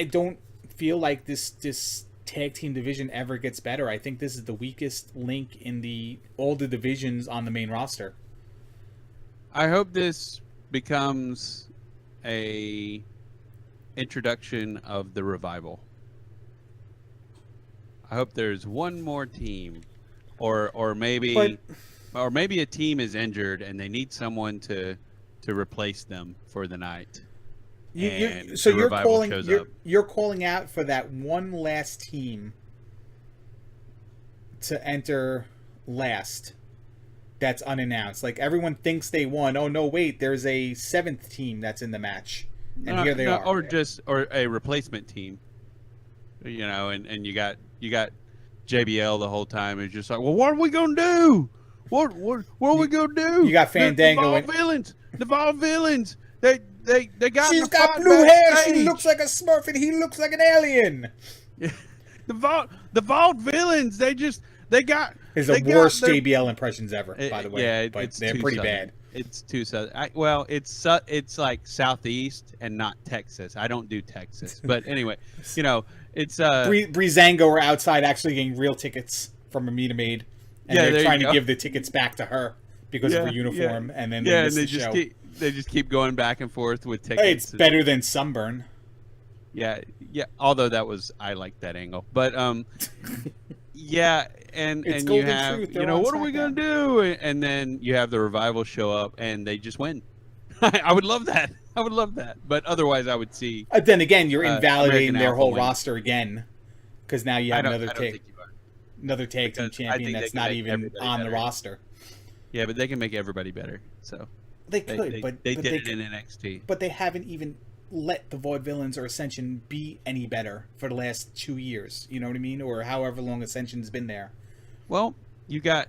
don't feel like this tag team division ever gets better. I think this is the weakest link in all the divisions on the main roster. I hope this becomes a introduction of the revival. I hope there's one more team, or maybe or maybe a team is injured and they need someone to replace them for the night. So the Revival shows up. you're calling out for that one last team to enter last. That's unannounced. Like everyone thinks they won. Oh no, wait! There's a 7th team that's in the match, and here they are. Or a replacement team. You know, and you got JBL the whole time. It's just like, well, what are we gonna do? What are we gonna do? You got Fandango the villains. The Vol villains. They got. She's got blue hair. She looks like a Smurf, and he looks like an alien. The Vault villains. They got. It's the worst JBL impressions ever, by the way. Yeah, but they're pretty bad. It's too southern. It's like Southeast and not Texas. I don't do Texas, but anyway, you know, it's Breezango are outside actually getting real tickets from Amita Maid, and they're trying to give the tickets back to her because of her uniform, and then they just keep going back and forth with tickets. Hey, it's better than Sunburn. Yeah. Although I like that angle, but yeah, and you have what are we gonna do? And then you have the Revival show up and they just win. I would love that. But otherwise, I would see. Then again, you're invalidating their whole roster again, because now you have another tag team champion that's not even on the roster. Yeah, but they can make everybody better. So they could, but they did it in NXT. But they haven't even let the Vaudevillains or Ascension be any better for the last 2 years. You know what I mean? Or however long Ascension's been there. Well, you got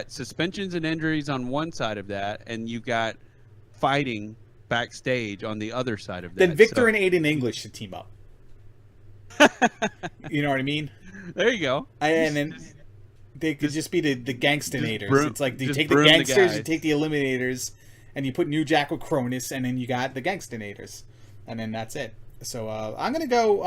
suspensions and injuries on one side of that, and you got fighting backstage on the other side of that. Then Victor and Aiden English should team up. You know what I mean? There you go. And then they could just be the Gangstonators. It's like you take the Gangsters, you take the Eliminators, and you put New Jack with Cronus, and then you got the Gangstonators. And then that's it. So I'm going to go...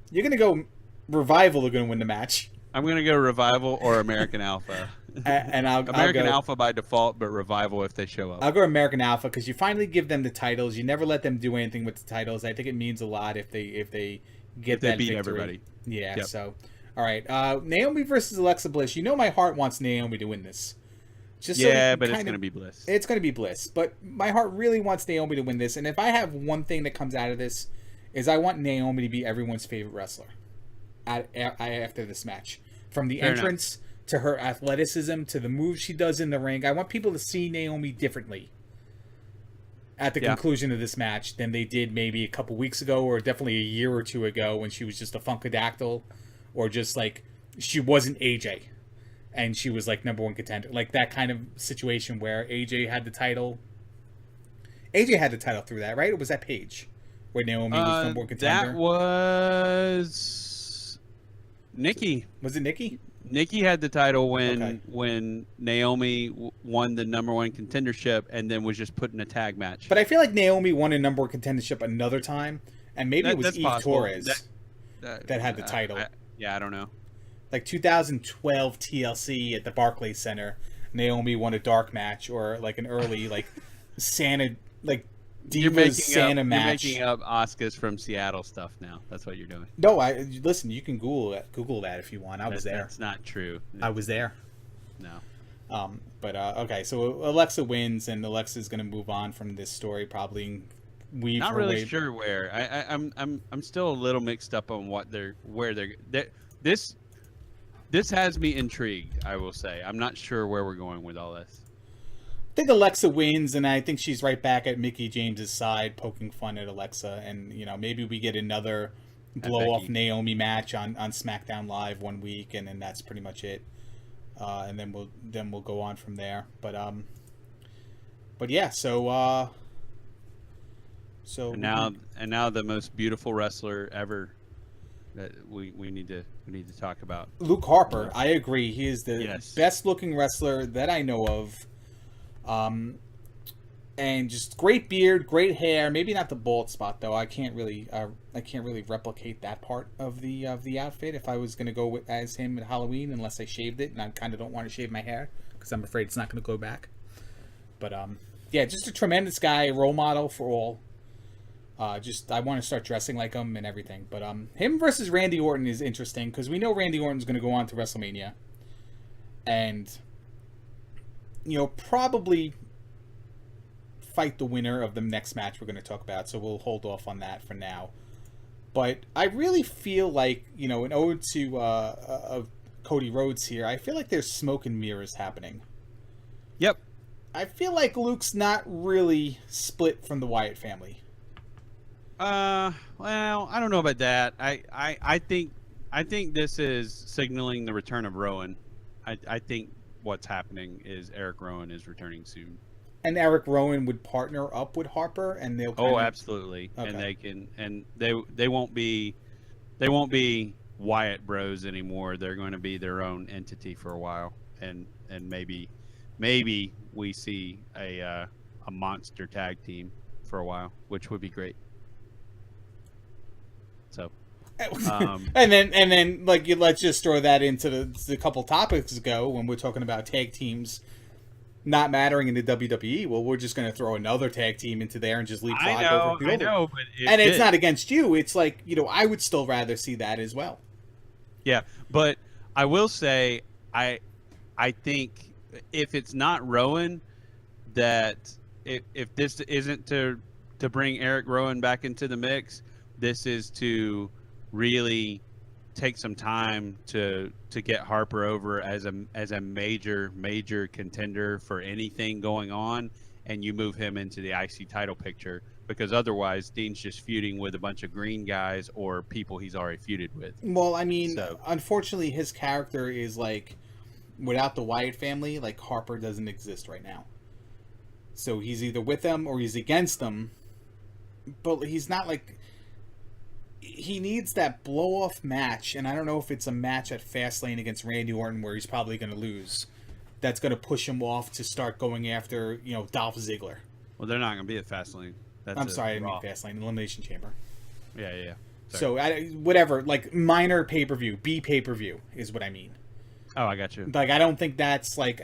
you're going to go Revival are going to win the match. I'm going to go Revival or American Alpha. And I'll American go, Alpha by default, but Revival if they show up. I'll go American Alpha because you finally give them the titles. You never let them do anything with the titles. I think it means a lot if they get that beat victory. Everybody. Yeah. Yep. So, all right. Naomi versus Alexa Bliss. You know my heart wants Naomi to win this. But it's going to be Bliss. It's going to be Bliss. But my heart really wants Naomi to win this. And if I have one thing that comes out of this, is I want Naomi to be everyone's favorite wrestler after this match. From the entrance to her athleticism to the moves she does in the ring. I want people to see Naomi differently at the conclusion of this match than they did maybe a couple weeks ago or definitely a year or two ago when she was just a Funkadactyl or just like she wasn't AJ and she was like #1 contender. Like that kind of situation where AJ had the title. AJ had the title through that, right? Or was that Paige where Naomi was #1 contender? That was Nikki. Was it Nikki? Nikki had the title when Naomi won the #1 contendership and then was just put in a tag match. But I feel like Naomi won a #1 contendership another time, and maybe it was Eve possible. Torres that had the title. I don't know. Like 2012 TLC at the Barclays Center, Naomi won a dark match or like an early like Santa like Divas Santa match. You're making up Asuka's from Seattle stuff now. That's what you're doing. No, listen. You can Google that if you want. I was there. That's not true. I was there. No. But okay. So Alexa wins, and Alexa's going to move on from this story. Probably. Not really sure where. I'm still a little mixed up on where they're. This has me intrigued. I will say. I'm not sure where we're going with all this. I think Alexa wins, and I think she's right back at Mickie James's side, poking fun at Alexa, and maybe we get another blow-off Naomi match on SmackDown Live one week, and then that's pretty much it. And then we'll go on from there. But yeah, so and now the most beautiful wrestler ever that we need to talk about. Luke Harper. I agree. He is the best-looking wrestler that I know of. And just great beard, great hair. Maybe not the bald spot though. I can't really replicate that part of the outfit if I was gonna go as him at Halloween, unless I shaved it, and I kind of don't want to shave my hair because I'm afraid it's not gonna go back. But yeah, just a tremendous guy, role model for all. I want to start dressing like him and everything. But him versus Randy Orton is interesting because we know Randy Orton's gonna go on to WrestleMania, and probably fight the winner of the next match we're going to talk about, so we'll hold off on that for now. But I really feel like, an ode to of Cody Rhodes here, I feel like there's smoke and mirrors happening. Yep. I feel like Luke's not really split from the Wyatt family. Well, I don't know about that. I think this is signaling the return of Rowan. I think what's happening is Eric Rowan is returning soon. And Eric Rowan would partner up with Harper, and they'll. Absolutely, okay. And they won't be Wyatt Bros anymore. They're going to be their own entity for a while, and maybe we see a monster tag team for a while, which would be great. So, and then like let's just throw that into the couple topics ago when we're talking about tag teams not mattering in the WWE. Well, we're just going to throw another tag team into there and just leapfrog over the I know, but it's not against you. It's like, I would still rather see that as well. Yeah, but I will say I think if it's not Rowan, that if this isn't to bring Eric Rowan back into the mix, this is to really take some time to get Harper over as a major contender for anything going on, and you move him into the IC title picture, because otherwise Dean's just feuding with a bunch of green guys or people he's already feuded with. Well, I mean, unfortunately his character is like, without the Wyatt family, like, Harper doesn't exist right now. So he's either with them or he's against them, but he's not like... He needs that blow-off match, and I don't know if it's a match at Fastlane against Randy Orton where he's probably going to lose. That's going to push him off to start going after, Dolph Ziggler. Well, they're not going to be at Fastlane. I'm sorry, I didn't mean Fastlane. Elimination Chamber. Yeah. Sorry. So, whatever, like, minor pay-per-view, B pay-per-view is what I mean. Oh, I got you. Like, I don't think that's, like,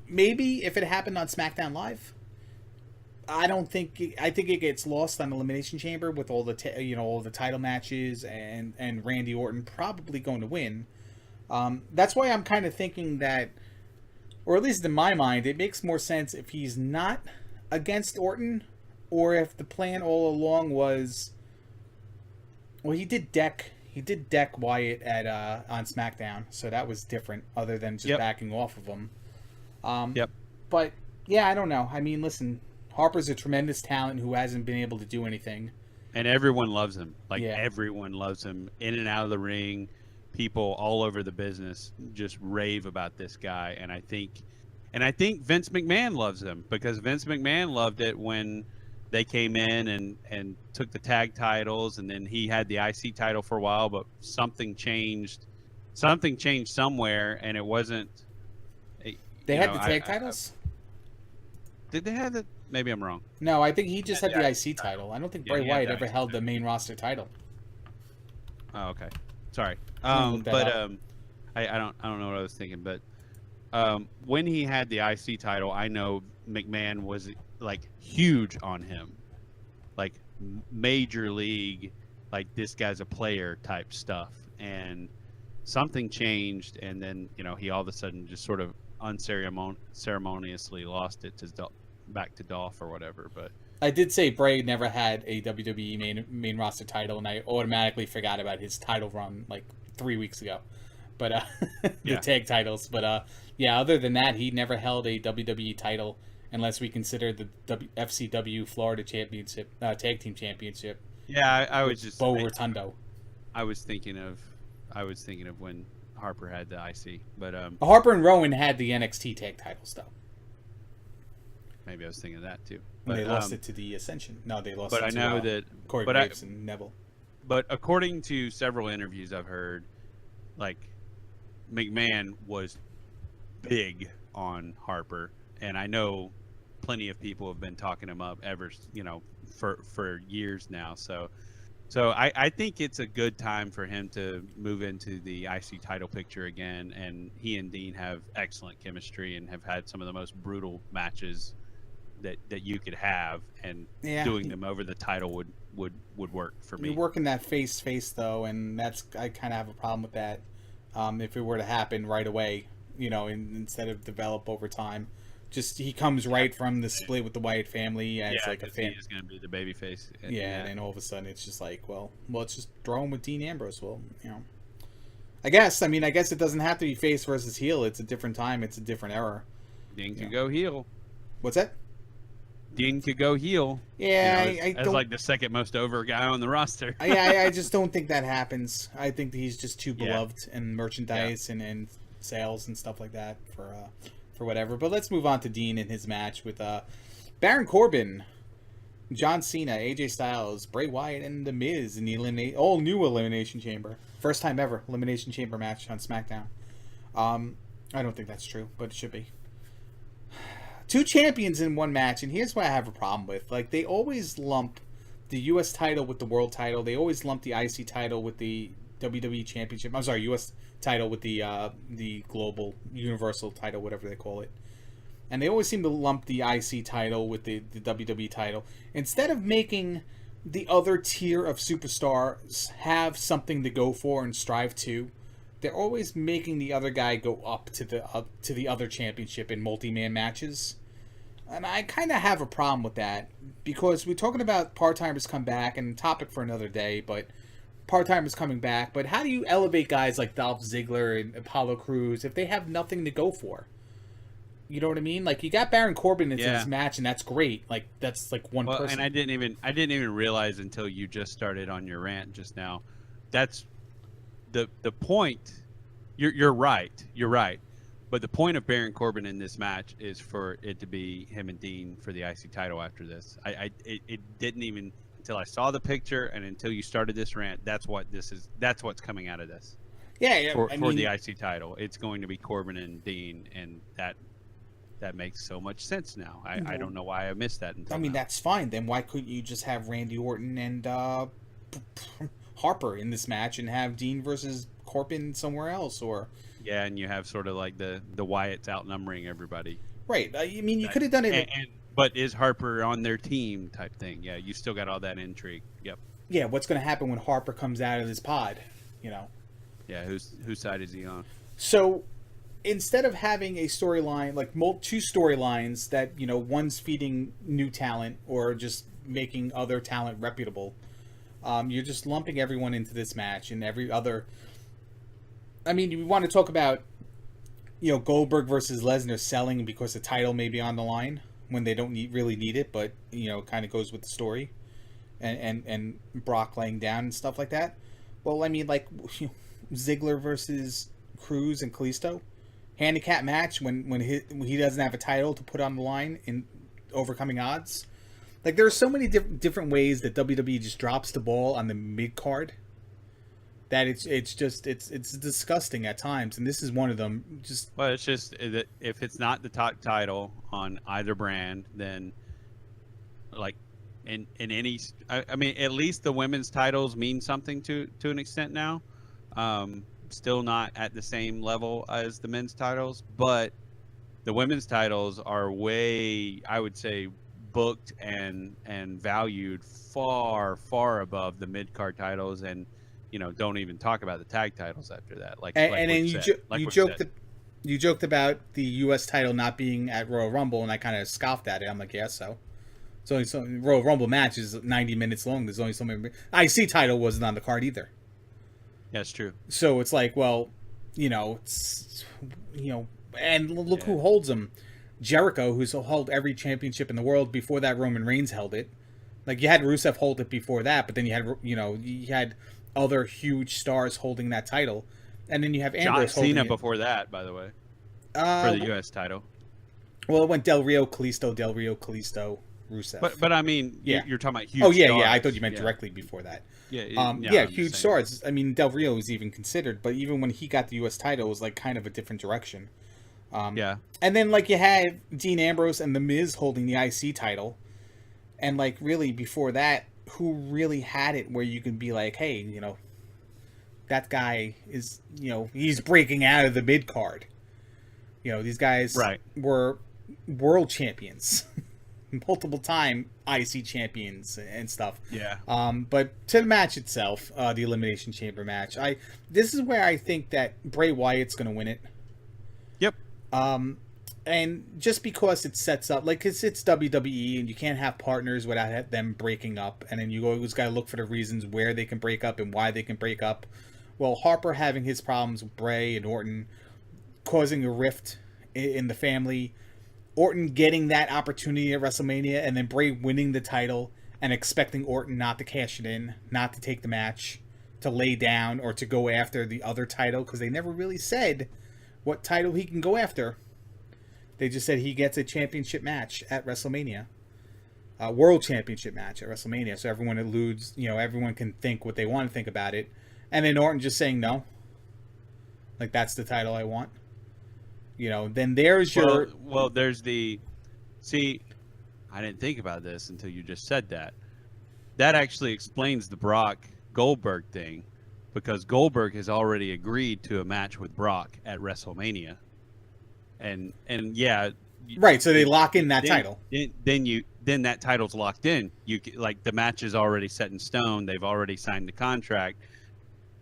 maybe if it happened on SmackDown Live... I think it gets lost on Elimination Chamber with all the all the title matches and Randy Orton probably going to win. That's why I'm kind of thinking that, or at least in my mind, it makes more sense if he's not against Orton, or if the plan all along was, well, he did deck Wyatt at on SmackDown, so that was different other than just backing off of him. But yeah, I don't know. I mean, listen. Harper's a tremendous talent who hasn't been able to do anything. And everyone loves him. Everyone loves him. In and out of the ring, people all over the business just rave about this guy. And I think Vince McMahon loves him, because Vince McMahon loved it when they came in and took the tag titles, and then he had the IC title for a while, but something changed somewhere, and it wasn't... They had the tag titles? Did they have the... Maybe I'm wrong. No, I think he just had the IC title. I don't think Bray Wyatt ever held the main roster title. Oh, okay. Sorry. I don't know what I was thinking, but when he had the IC title, I know McMahon was like huge on him, like major league, like this guy's a player type stuff, and something changed, and then he all of a sudden just sort of unceremoniously lost it to back to Dolph or whatever. But I did say Bray never had a WWE main roster title, and I automatically forgot about his title run like 3 weeks ago. But the tag titles. But other than that, he never held a WWE title unless we consider the FCW Florida Championship Tag Team Championship. Yeah, I was just Bo Rotundo. I was thinking of when Harper had the IC, but Harper and Rowan had the NXT tag titles though. Maybe I was thinking of that too. But they lost it to the Ascension. No, they lost. But it to, I know that Corey Graves and Neville. But according to several interviews I've heard, like McMahon was big on Harper, and I know plenty of people have been talking him up for years now. So I think it's a good time for him to move into the IC title picture again, and he and Dean have excellent chemistry and have had some of the most brutal matches that you could have, and doing them over the title would work for me. You're working that face though, and I kind of have a problem with that. If it were to happen right away, instead of develop over time. Just he comes right from the split with the Wyatt family as like a fan. He is going to be the babyface. Yeah, and then all of a sudden it's just like, well, let's just throw him with Dean Ambrose. Well, I guess it doesn't have to be face versus heel. It's a different time. It's a different era. Dean could go heel. What's that? Dean could go heel. Yeah, I as like the second most over guy on the roster. I just don't think that happens. I think that he's just too beloved in merchandise and sales and stuff like that for whatever. But let's move on to Dean and his match with Baron Corbin, John Cena, AJ Styles, Bray Wyatt, and The Miz in the all new Elimination Chamber. First time ever Elimination Chamber match on SmackDown. I don't think that's true, but it should be. 2 champions in one match, and here's what I have a problem with. Like, they always lump the U.S. title with the world title. They always lump the IC title with the WWE Championship. I'm sorry, U.S. title with the global universal title, whatever they call it. And they always seem to lump the IC title with the WWE title. Instead of making the other tier of superstars have something to go for and strive to, they're always making the other guy go up to the other championship in multi-man matches. And I kind of have a problem with that, because we're talking about part-timers come back, and topic for another day, but part-timers coming back. But how do you elevate guys like Dolph Ziggler and Apollo Crews if they have nothing to go for? You know what I mean? Like, you got Baron Corbin into this match, and that's great. Like, that's like one person. And I didn't even realize until you just started on your rant just now. That's the point. You're right. You're right. But the point of Baron Corbin in this match is for it to be him and Dean for the IC title after this. It didn't even until I saw the picture and until you started this rant. That's what this is. That's what's coming out of this. Yeah. For the IC title, it's going to be Corbin and Dean, and that makes so much sense now. I don't know why I missed that until now. That's fine. Then why couldn't you just have Randy Orton and Harper in this match and have Dean versus Corbin somewhere else? Or and you have sort of like the Wyatts outnumbering everybody. Right. I mean, you could have done it. But is Harper on their team type thing? Yeah, you still got all that intrigue. Yep. Yeah, what's going to happen when Harper comes out of his pod? Yeah, whose side is he on? So instead of having a storyline, like 2 storylines that, one's feeding new talent or just making other talent reputable, you're just lumping everyone into this match and every other. I mean, you want to talk about, Goldberg versus Lesnar selling because the title may be on the line when they don't really need it, but, it kind of goes with the story, and Brock laying down and stuff like that. Well, I mean, like, Ziggler versus Cruz and Kalisto, handicap match when he doesn't have a title to put on the line in overcoming odds. Like, there are so many different ways that WWE just drops the ball on the mid card that it's disgusting at times, and this is one of them. Well, it's just that if it's not the top title on either brand, then like in any, I mean, at least the women's titles mean something to an extent now. Still not at the same level as the men's titles, but the women's titles are way, I would say, booked and valued far above the mid card titles, and don't even talk about the tag titles after that. You joked about the U.S. title not being at Royal Rumble, and I kind of scoffed at it. I'm like, yeah, so it's only so Royal Rumble match is 90 minutes long. There's only so many. IC title wasn't on the card either. That's true. So it's like, well, it's and look who holds them. Jericho, who's held every championship in the world. Before that, Roman Reigns held it. Like, you had Rusev hold it before that, but then you had other huge stars holding that title, and then you have Ambrose John Cena holding before that, by the way, for the U.S. title. Well, it went Del Rio, Kalisto, Rusev. But I mean, you're talking about huge. Oh yeah, stars. I thought you meant directly before that. Yeah, huge stars. I mean, Del Rio was even considered, but even when he got the U.S. title, it was like kind of a different direction. And then like you had Dean Ambrose and The Miz holding the IC title, and like really before that, who really had it where you can be like, hey, that guy is, he's breaking out of the mid card. These guys were world champions, multiple time IC champions and stuff. Yeah. But to the match itself, the Elimination Chamber match, this is where I think that Bray Wyatt's going to win it. Yep. And just because it sets up, like, it's WWE, and you can't have partners without them breaking up, and then you always got to look for the reasons where they can break up and why they can break up. Well, Harper having his problems with Bray and Orton, causing a rift in the family, Orton getting that opportunity at WrestleMania, and then Bray winning the title and expecting Orton not to cash it in, not to take the match, to lay down, or to go after the other title, because they never really said what title he can go after. They just said he gets a championship match at WrestleMania. A world championship match at WrestleMania. So everyone eludes, everyone can think what they want to think about it. And then Orton just saying no. Like, that's the title I want. Then there's your... Well, there's the... See, I didn't think about this until you just said that. That actually explains the Brock Goldberg thing. Because Goldberg has already agreed to a match with Brock at WrestleMania. And yeah, right. So they lock in that title. Then that title's locked in. Like, the match is already set in stone. They've already signed the contract.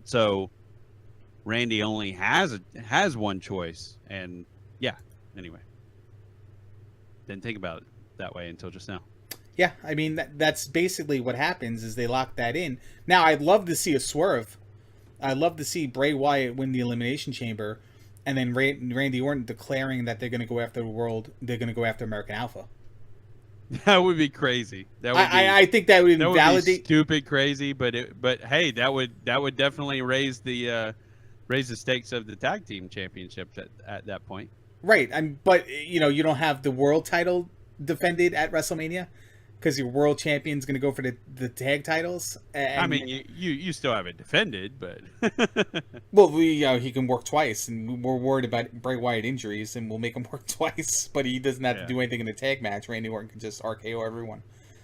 So Randy only has one choice. And yeah. Anyway, didn't think about it that way until just now. Yeah, I mean that's basically what happens is they lock that in. Now I'd love to see a swerve. I'd love to see Bray Wyatt win the Elimination Chamber. And then Randy Orton declaring that they're going to go after the world. They're going to go after American Alpha. That would be crazy. I think that would invalidate. Would be stupid crazy, but hey, that would definitely raise the stakes of the tag team championships at that point. Right, but you don't have the world title defended at WrestleMania because your world champion's going to go for the tag titles. And, I mean, you still have it defended, but well, he can work twice, and we're worried about Bray Wyatt injuries, and we'll make him work twice. But he doesn't have to do anything in the tag match. Randy Orton can just RKO everyone.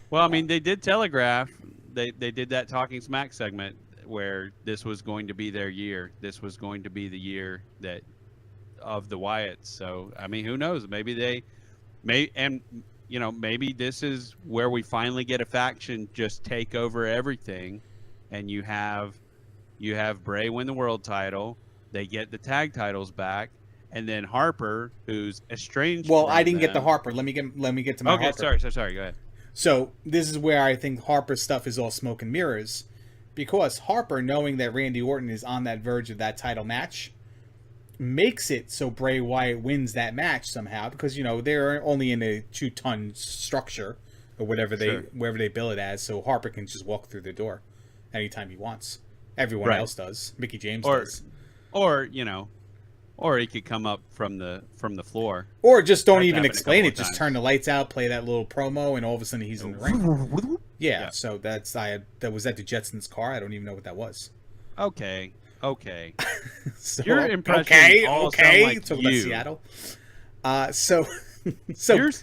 Well, I mean, they did telegraph. They did that Talking Smack segment where this was going to be their year. This was going to be the year of the Wyatts. So I mean, who knows? Maybe they maybe this is where we finally get a faction just take over everything, and you have Bray win the world title, they get the tag titles back, and then Harper, who's estranged. Well, I didn't get the Harper. Let me get to my Harper. Okay, sorry. Go ahead. So this is where I think Harper's stuff is all smoke and mirrors, because Harper, knowing that Randy Orton is on that verge of that title match, makes it so Bray Wyatt wins that match somehow, because they're only in a 2-ton structure or whatever wherever they bill it as, so Harper can just walk through the door anytime he wants. Everyone else does. Mickey James does. Or he could come up from the floor. Or just don't even explain it. Just turn the lights out, play that little promo, and all of a sudden he's in the ring. Yeah. So that was at the Jetsons' car. I don't even know what that was. Okay. So, your impression all sound like talk you. about Seattle. So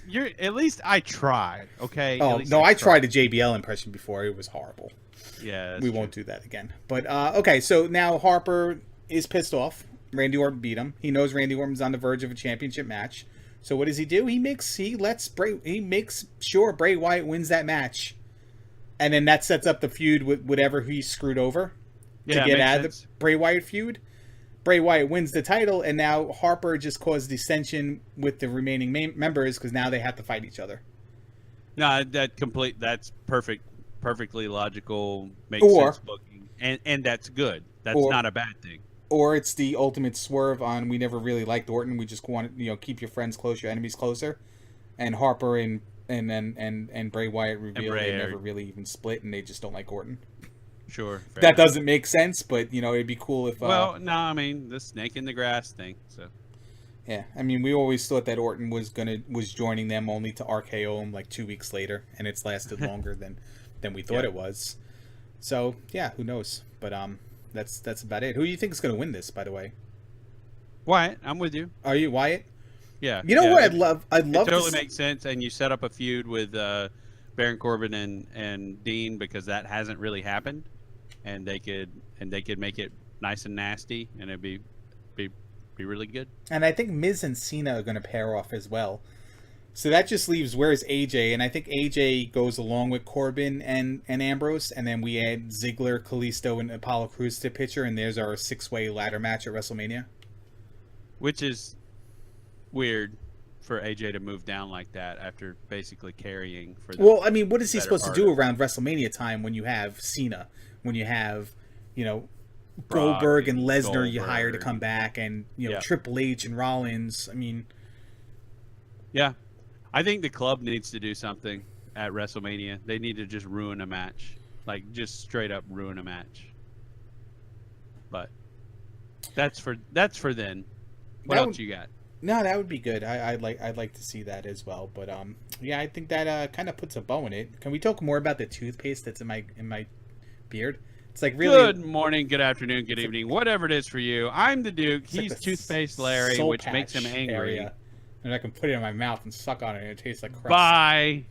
you're at least I tried. Okay. Oh no, I tried a JBL impression before. It was horrible. Yeah, we won't do that again. But okay, so now Harper is pissed off. Randy Orton beat him. He knows Randy Orton's on the verge of a championship match. So what does he do? He makes sure Bray Wyatt wins that match, and then that sets up the feud with whatever he screwed over. To get out of the Bray Wyatt feud. Bray Wyatt wins the title, and now Harper just caused dissension with the remaining members because now they have to fight each other. No, that's perfectly logical, makes sense booking, and that's good. That's not a bad thing. Or it's the ultimate swerve on we never really liked Orton. We just want keep your friends close, your enemies closer. And Harper and Bray Wyatt reveal they never really even split, and they just don't like Orton. Sure. That doesn't make sense, but it'd be cool if. Well, no, I mean the snake in the grass thing. So. Yeah, I mean we always thought that Orton was joining them only to RKO him like 2 weeks later, and it's lasted longer than we thought it was. So yeah, who knows? But that's about it. Who do you think is going to win this, by the way? Wyatt, I'm with you. Are you Wyatt? Yeah. You know what? I'd love. It totally makes sense, and you set up a feud with Baron Corbin and Dean because that hasn't really happened. And they could make it nice and nasty, and it'd be really good. And I think Miz and Cena are going to pair off as well. So that just leaves where's AJ, and I think AJ goes along with Corbin and Ambrose, and then we add Ziggler, Kalisto, and Apollo Crews to the picture, and there's our 6-way ladder match at WrestleMania. Which is weird for AJ to move down like that after basically carrying for the Well, I mean, what is he better supposed to part do of- around WrestleMania time when you have Cena, when you have, Brock Goldberg and Lesnar you hire to Goldberg. come back, and Yeah. Triple H and Rollins. I mean, Yeah. I think the club needs to do something at WrestleMania. They need to just ruin a match. Like, just straight up ruin a match. But that's for then. What That else would- you got? no, that would be good. I'd like to see that as well. But yeah, I think that kind of puts a bow in it. Can we talk more about the toothpaste that's in my beard? It's like really Good morning, good afternoon, good evening, whatever it is for you. I'm the Duke. it's like He's the Toothpaste Larry, soul which makes him patch angry. area. And I can put it in my mouth and suck on it, and it tastes like crust. Bye.